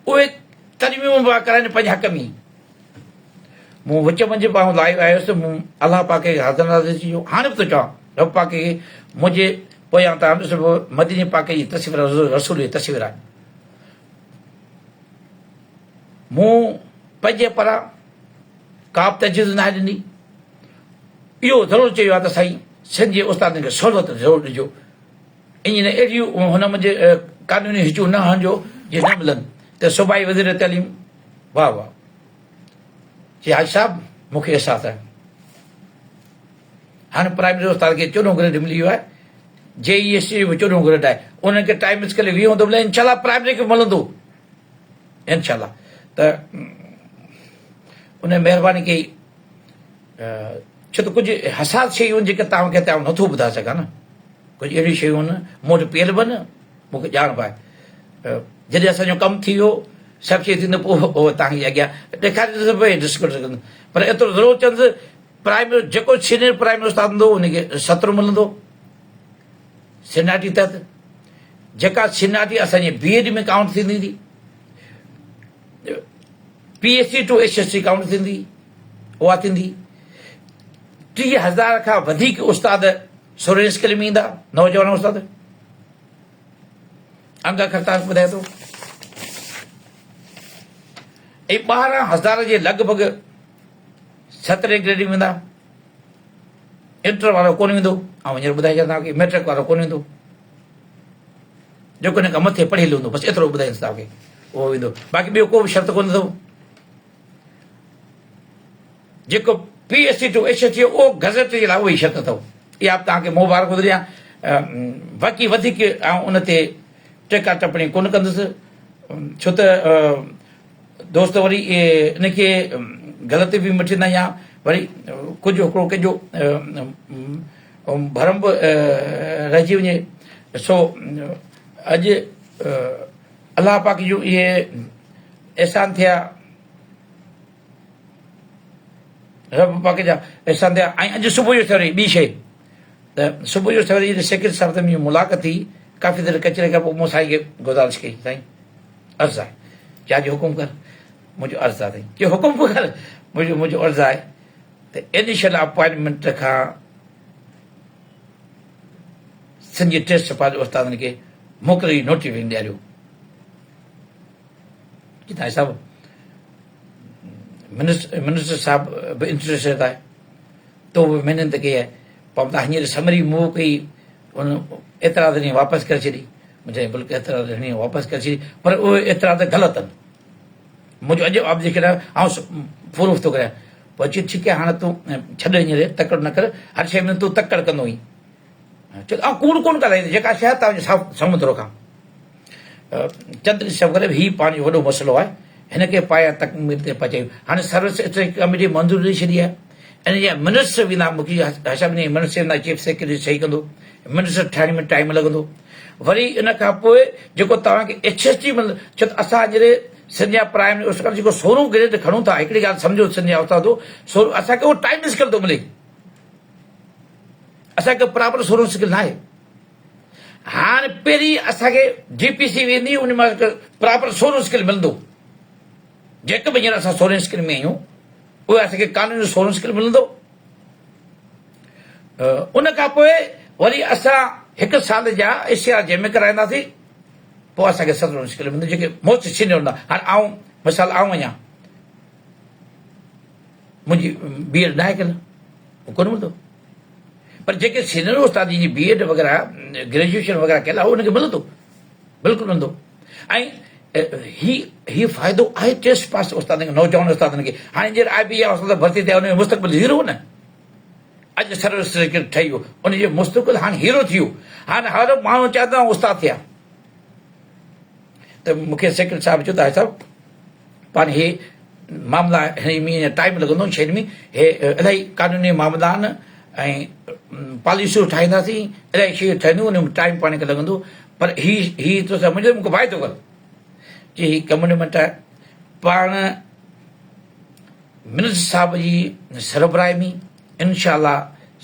उहे तरमीम पिया कराइनि पंहिंजे हक़ में मूं विच मंझि पाण लाइव आयुसि मूं अलाह पाक खे हाज़िर नाज़िर थी वियो हाणे बि थो चवां रब पाक खे मुंहिंजे पोयां तव्हां ॾिसो मदीने पाक जी तस्वीर रसूल जी तस्वीर आहे मूं पंहिंजे पारां का बि तजवीज़ न ॾिनी इहो ज़रूरु चयो आहे त साईं सिंध जे उस्तादनि खे सहूलियत ज़रूरु ॾिजो ईअं अहिड़ियूं हुन मुंहिंजे कानूनी हिचूं न हणिजो जे न मिलनि त सूबाई वज़ीर तइलीम वाह वाह जी हाजी साहिबु मूंखे अहसासु आहे हाणे प्राइमरी उस्ताद खे 14 ग्रेड मिली वियो आहे JEST जो 14 ग्रेड आहे उन्हनि खे टाइम स्केल 20 थो मिले इनशाला प्राइमरी खे मिलंदो इनशाला त उन महिरबानी कई छो त कुझु हसास शयूं आहिनि जेके तव्हांखे तव्हां नथो ॿुधाए सघां न कुझु अहिड़ियूं शयूं आहिनि मूं वटि पियल बि न मूंखे ॼाण पाए जॾहिं असांजो कमु थी वियो सभु शइ थींदो पोइ तव्हांखे अॻियां ॾेखारे पई डिस्कस कंदो पर एतिरो ज़रूरु चवंदुसि प्राइमरी जेको सीनियर प्राइमरी उस्ताद हूंदो उनखे 17 मिलंदो सीनियरिटी तहत जेका सीनियरिटी असांजी BEd में काउंट थींदी हुई PhD टू HSC काउंट थींदी उहा थींदी 30,000 खां वधीक उस्ताद 16 स्केल में ईंदा नौजवान उस्ताद अंग खरतास ॿुधाए थो ऐं 12,000 जे लॻभॻि 17 ग्रेड में वेंदा इंटर वारो कोन वेंदो ऐं हींअर ॿुधाए छॾियां की मैट्रिक वारो कोन वेंदो जेको हिन खां मथे पढ़ियल हूंदो बसि एतिरो ॿुधाईंदुसि तव्हांखे उहो वेंदो बाक़ी ॿियो को बि शर्त कोन अथव जेको PhD टू HSC उहो गज़ट जे लाइ उहा ई शर्त अथव इहा तव्हांखे मुबारक ॿुधायां बाक़ी वधीक ऐं उन ते टेका टिप्पणी कोन कंदुसि छो त दोस्त वरी इनखे ग़लति बि मटींदा या वरी कुझु हिकिड़ो कंहिंजो भरम बि रहिजी वञे सो अॼु अलाह पाक जूं इहे अहसान थिया रब पाक जा अहसान थिया ऐं अॼु सुबुह जो सवेरे ॿी शइ त सुबुह जो सवेरे जॾहिं सेक्रेटरी साहिब सां मुंहिंजी मुलाक़ात थी काफ़ी देरि कचरे खां पोइ मूं साईं खे गुज़ारिश कई साईं अर्ज़ु आहे चाहे हुकुम कर मुंहिंजो अर्ज़ु आहे साईं चयो हुकुम कर मुंहिंजो अर्ज़ु आहे त इनिशियल अपॉइंटमेंट खां सिंध जी टेस्ट सफ़ा जे उस्तादनि खे मोकिले नोटिफिकेशन ॾियारियो कि साईं साहिबु मिनिस्टर साहब बि इंटरेस्टेड आहे तो बि महिनत कई आहे पोइ तव्हां हींअर समरी मूव कई उन एतिरा त वापसि करे छॾी मुंहिंजे बिल्कुलु एतिरा वापसि करे छॾी पर उहे एतिरा त ग़लति आहिनि मुंहिंजो अॼु ऑब्जेक्शन आहे आउं प्रूफ थो करियां पोइ चई ठीकु आहे हाणे तूं छॾ हींअर तकड़ न कर हर शइ में तूं तकड़ कंदो हुई चओ ऐं कूड़ कोन ॻाल्हाईंदी जेका शइ तव्हांजे समुद्र खां चंद ॾिसो करे हीउ पंहिंजो वॾो मसइलो आहे हिनखे पाया तकमीर ते पहुचायूं हाणे सर्विस कमेटी मंज़ूरी ॾेई छॾी आहे इन जा मिनिस्टर वेंदा मुखी हशम मिनिस्टर वेंदा चीफ सेक्रेटरी सही कंदो मिनिस्टर ठाहिण में टाइम लॻंदो वरी इन खां पोइ जेको तव्हांखे HSC मिलंदो छो त असां जॾहिं सिंध जा प्राइमरी उस्ताद जेको 16 ग्रेड खणूं था हिकिड़ी ॻाल्हि सम्झो सिंध जा उस्ताद असांखे उहो टाइम स्केल थो मिले असांखे प्रॉपर 16 स्केल न आहे हाणे पहिरीं असांखे DPC वेंदी उन मां प्रॉपर 16 स्केल मिलंदो जेके बि हींअर असां 16 स्केल में आहियूं उहे असांखे कानूनी 16 स्केल मिलंदो उन खां पोइ वरी असां 1 साल जा ACR में कराईंदासीं पोइ असांखे 17 स्केल मिलंदो जेके मोस्ट सीनियर हूंदा हाणे आऊं मिसाल आऊं आहियां मुंहिंजी BEd न आहे कयल कोन मिलंदो पर जेके सीनियर उस्ताद जी BEd वग़ैरह ग्रेजुएशन वग़ैरह कयल आहे उनखे मिलंदो बिल्कुलु मिलंदो ऐं ही फ़ाइदो आहे टेस्ट पास उस्तादनि खे नौजवान उस्तादनि खे हाणे जीअं IBA उस्ताद भर्ती थिया उनजो मुस्तक़बिल हीरो न अॼु सर्विस ठही वियो उनजो मुस्तक़बिल हाणे हीरो थी वियो हाणे हर माण्हू चवंदा उस्ताद थिया त मूंखे सेक्रेटरी साहिबु चयो त भाई साहिबु पाण हे मामला हिन में टाइम लॻंदो शइ में हे इलाही कानूनी मामला आहिनि ऐं पॉलिसियूं ठाहींदासीं इलाही शयूं ठहंदियूं उन में टाइम पाण खे लॻंदो पर हीअ तो सम्झो मूंखे भाई थो कर कि हीअ कम्युनिमेंट आहे पाण मिनिस्टर साहिब जी सरबराही में इनशाला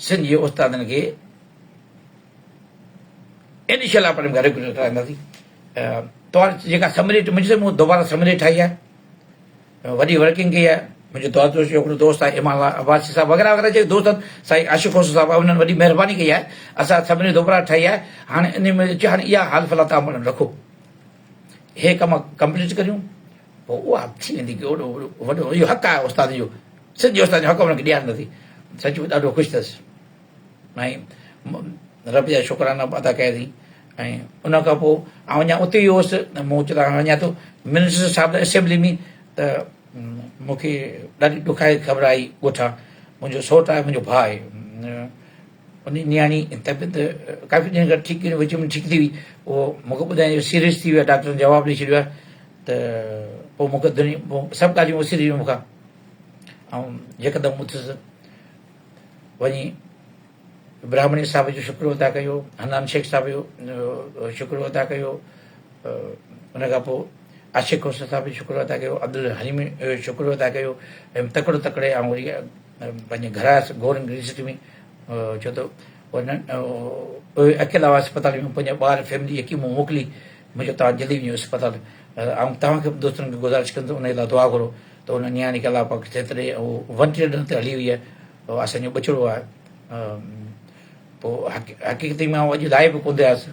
सिंध जे उस्तादनि खे इनिशियल पाण रेगुलर कराईंदासीं तौर जेका समरी मुंहिंजे मूं दोबारा समरी ठाही आहे वॾी वर्किंग कई आहे मुंहिंजो दोस्त हिकिड़ो दोस्त आहे इमाम अब्बासी साहिबु वग़ैरह वग़ैरह जेके दोस्त आहिनि साईं आशिक़ खोसो साहिबु आहे उन्हनि वॾी महिरबानी कई आहे असां सभिनी दोबारा ठाही आहे हाणे इन में चयो हाणे इहा हाल फ़िलहाल तव्हां पाण रखो हे कम कंप्लीट करियूं पोइ उहा थी वेंदी की ओॾो वॾो इहो हक़ु आहे उस्ताद जो सिंध जे उस्ताद जो हक़ु हुनखे ॾियणु नथी सच में ॾाढो ख़ुशि अथसि ऐं रब जा शुकराना अदा कयासीं ऐं उन खां पोइ अञा उते ई हुउसि मूं चयो वञा थो मिनिस्टर साहिब असेंबली में त मूंखे ॾाढी ॾुखाई ख़बर आई ॻोठां मुंहिंजो सौटु आहे मुंहिंजो भाउ आहे उन नियाणी तबियत काफ़ी ॾींहं खां ठीकु विच में ठीकु थी हुई उहो मूंखे ॿुधायो सीरियस थी वियो आहे डॉक्टर जवाबु ॾेई छॾियो आहे त पोइ मूंखे पोइ सभु ॻाल्हियूं विसरी वियूं मूंखां ऐं यकदमि उथियुसि वञी ब्राह्मणी साहिब जो शुक्र अदा कयो हनान शेख साहिब जो शुक्र अदा कयो उन खां पोइ आशिक़ खोसो साहिब जो शुक्र अदा कयो अब्दुल हलीम शुक्र अदा कयो ऐं तकिड़ो तकिड़े ऐं वरी पंहिंजे घर आयुसि गवर्नमेंट यूनिवर्सिटी में छो त अकेला अस्पताल में पंहिंजा ॿार फैमिली यकीमूं मोकिली मुंहिंजो तव्हां जल्दी वञो अस्पताल ऐं तव्हांखे बि दोस्तनि खे गुज़ारिश कंदो उन लाइ दुआ करो त उन नियाणी खे अलाह पाक जेतिरे उहो वेंटिलेटर ते हली वई आहे असांजो बचिड़ो आहे पोइ हक़ीक़ती में अॼु लाइ बि कोन आयुसि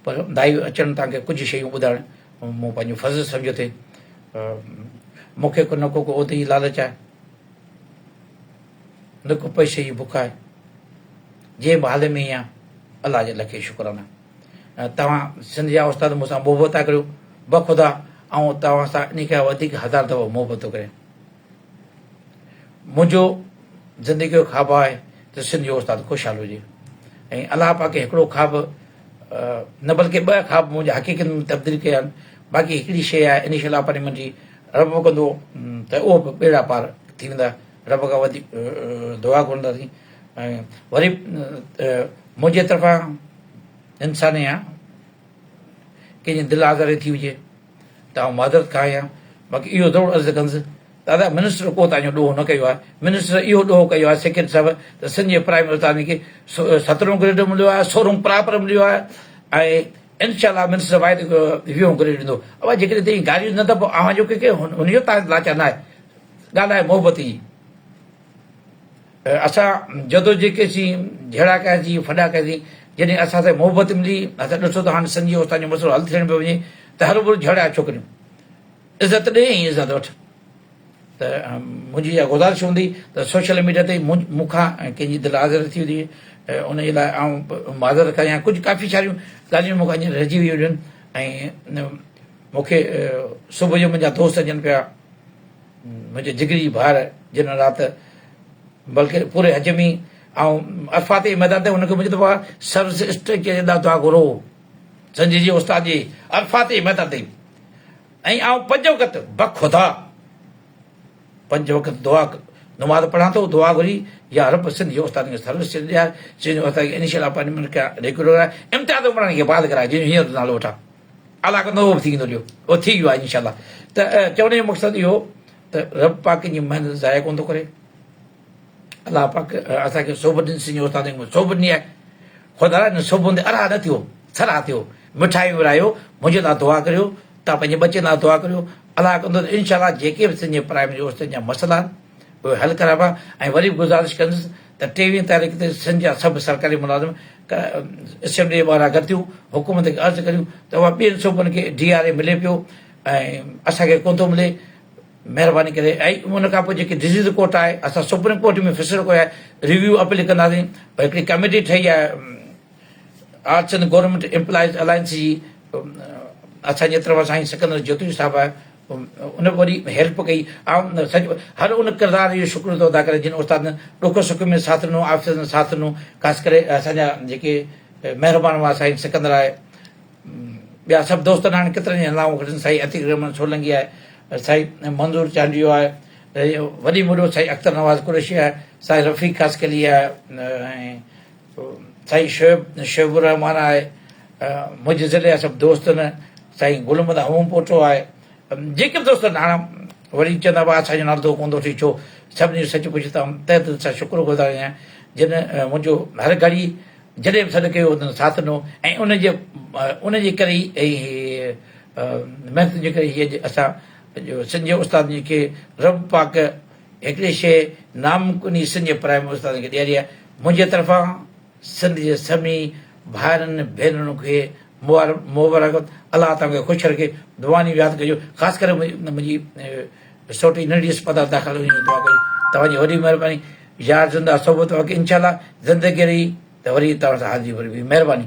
पर दाई अचनि तव्हांखे कुझु शयूं ॿुधाइण मूं पंहिंजो फर्ज़ु सम्झो थिए मूंखे को न को उते ई लालच आहे न को पैसे जी बुख आहे जंहिं बि हाल में ई आहे अलाह जे लखे शुकराना तव्हां सिंध जा उस्ताद मूंसां मोहबत था करियो बख़ुदा ऐं तव्हां सां इन खां वधीक हज़ार दफ़ा मोहबत थो करे मुंहिंजो ज़िंदगी जो ख़्वाबु आहे त सिंध जो उस्ताद ख़ुशहाल हुजे ऐं अलाह पाक हिकिड़ो ख़्वाबु न बल्कि ॿ ख़्वाब मुंहिंजे हक़ीक़त में तब्दील कया आहिनि बाक़ी हिकिड़ी शइ आहे इनिशियल अपॉइंटमेंट जी रब कंदो त उहो बि ॿेड़ा पार थी वेंदा रब खां वधीक दुआ घुरंदासीं ऐं वरी मुंहिंजे तरफ़ां इंसान आहे कंहिंजी दिलि आज़ारी थी हुजे त आउं मादरत खां आहियां बाक़ी इहो ज़रूरु अर्ज़ु कंदुसि दादा मिनिस्टर को तव्हांजो ॾोहो न कयो आहे मिनिस्टर इहो ॾोहो कयो आहे सेक्रेटरी साहिबु त सिंध जे प्राइम उस्ताद खे 17 ग्रेड मिलियो आहे 16 प्रॉपर मिलियो आहे ऐं इनशाला मिनिस्टर वाइद 20 ग्रेड ॾींदो अब जेकॾहिं तव्हां ॻाल्हियूं न त पोइ अव्हांजो कंहिंखे हुनजो तव्हां लाचार न आहे ॻाल्हि आहे मोहबत जी असां जदोजहद जहिड़ा कयासीं फॾा कयासीं जॾहिं असां सां मोहबत मिली असां ॾिसो त हाणे सिंध जे उस्ताद जो मसइलो हल थियण पियो वञे त हर भुर झड़ा छोकिरियूं इज़त ॾे ऐं इज़त वठ त मुंहिंजी इहा गुज़ारिश हूंदी त सोशल मीडिया ते मूंखां कंहिंजी दिलि आज़ारी थी हूंदी उनजे लाइ आउं माज़रत कयां कुझु काफ़ी सारियूं ॻाल्हियूं मूंखां अञा रहिजी वियूं आहिनि ऐं मूंखे सुबुह जो मुंहिंजा दोस्त अचनि पिया मुंहिंजे जिगरी भाउर जिन राति बल्कि पूरे हज में ऐं अफ़ात जे मैदान ते हुनखे मुंहिंजो दफ़ा सर्विस स्ट्रक्चर जे दुआ घुरो संजय जी उस्ताद जी अफ़ात जे मैदान ते ऐं आउं 5 वक़्त बख़ुदा 5 वक़्त दुआ नमाज़ पढ़ां थो दुआ घुरी या रब सिंध जो उस्ताद खे सर्विस ॾियार सिंध जो उस्ताद खे इनिशियल अपॉइंटमेंट खे रेगुलर आहे इम्तियाज़ उमिरानी खे बाद कराए जंहिंजो हींअर नालो वठां अलाह कंदो उहो बि थी वेंदो उहो थी वियो आहे इनशाला त चवण जो मक़सदु इहो त रब पाक जी महिनत ज़ाया कोन थो करे अलाह पाक असांखे सोबत ॾिनी सिंध जो उस्ताद खे सोबत ॾिनी आहे ख़ुदा हिन सोबत ते अराह न थियो सराह थियो मिठाई विरायो मुंहिंजे लाइ दुआ करियो तव्हां पंहिंजे बचे लाइ दुआ करियो अलाह कंदो त इनशाला जेके बि सिंध जे प्राइम जो उस्ताद जा मसइला आहिनि उहे हल कराइबा ऐं वरी बि गुज़ारिश कंदुसि त 23 तारीख़ ते सिंध जा सभु सरकारी मुलाज़िम असेंबली वारा गॾियूं हुकूमत खे अर्ज़ु करियूं त उहा ॿियनि सूबनि खे DRA मिले पियो ऐं असांखे कोन थो मिले महिरबानी करे ऐं उन खां पोइ जेकी डिज़ीज़ कोर्ट आहे असां सुप्रीम कोर्ट में फ़ैसिलो कयो आहे रिव्यू अपील कंदासीं हिकिड़ी कमेटी ठही आहे arts and government employees alliance जी असांजे तरफ़ां साईं सिकंदर ज्योति साहिबु आहे उन वरी हेल्प कई ऐं सॼो हर उन किरदार जो शुक्र थो अदा करे जिन उस्ताद ॾुख सुख में साथ ॾिनो ऑफिसर में साथ ॾिनो ख़ासि करे असांजा जेके महिरबान हुआ साईं सिकंदर आहे ॿिया सभु दोस्त हाणे केतिरनि नाऊं खटनि साईं अतीक रहमान सोलंकी आहे, साईं मंज़ूर चांडियो आहे, वॾी मुड़ो साईं अख्तर नवाज़ कुरैशी आहे, साईं रफ़ीक कासकली आहे, ऐं साईं शोएब रहमान आहे, मुंहिंजे ज़िले जा सभु दोस्त आहिनि, साईं गुलमद हूम पोटो आहे, जेके बि दोस्त आहिनि हाणे वरी चवंदा भाउ असांजो नालो कोन थो थी छो, सभिनी सच पुछ त तहे दिलि सां शुक्रगुज़ार आहियां जिन मुंहिंजो हर घड़ी जॾहिं बि सॾु कयो हुन साथ ॾिनो, ऐं उनजे करे ई महिनत जे करे हीअ असां संजय उस्ताद खे रब पाक हिकिड़ी शइ नामकुनी संजय प्राइम उस्ताद खे ॾियारी आहे। मुंहिंजे तरफ़ां सिंध जे सभिनी भाइरनि भेनरुनि खे मुबारक, अलाह तव्हांखे ख़ुशि रखे, दुआनी यादि कजो, ख़ासि करे मुंहिंजी सोटी नंढी अस्पताल दाख़िल हुई, दुआ कजो, तव्हांजी वॾी महिरबानी, यार ज़िंदा सोबत वक़्तु इनशाला ज़िंदगी रही त वरी तव्हां सां हाज़िरी वरी महिरबानी।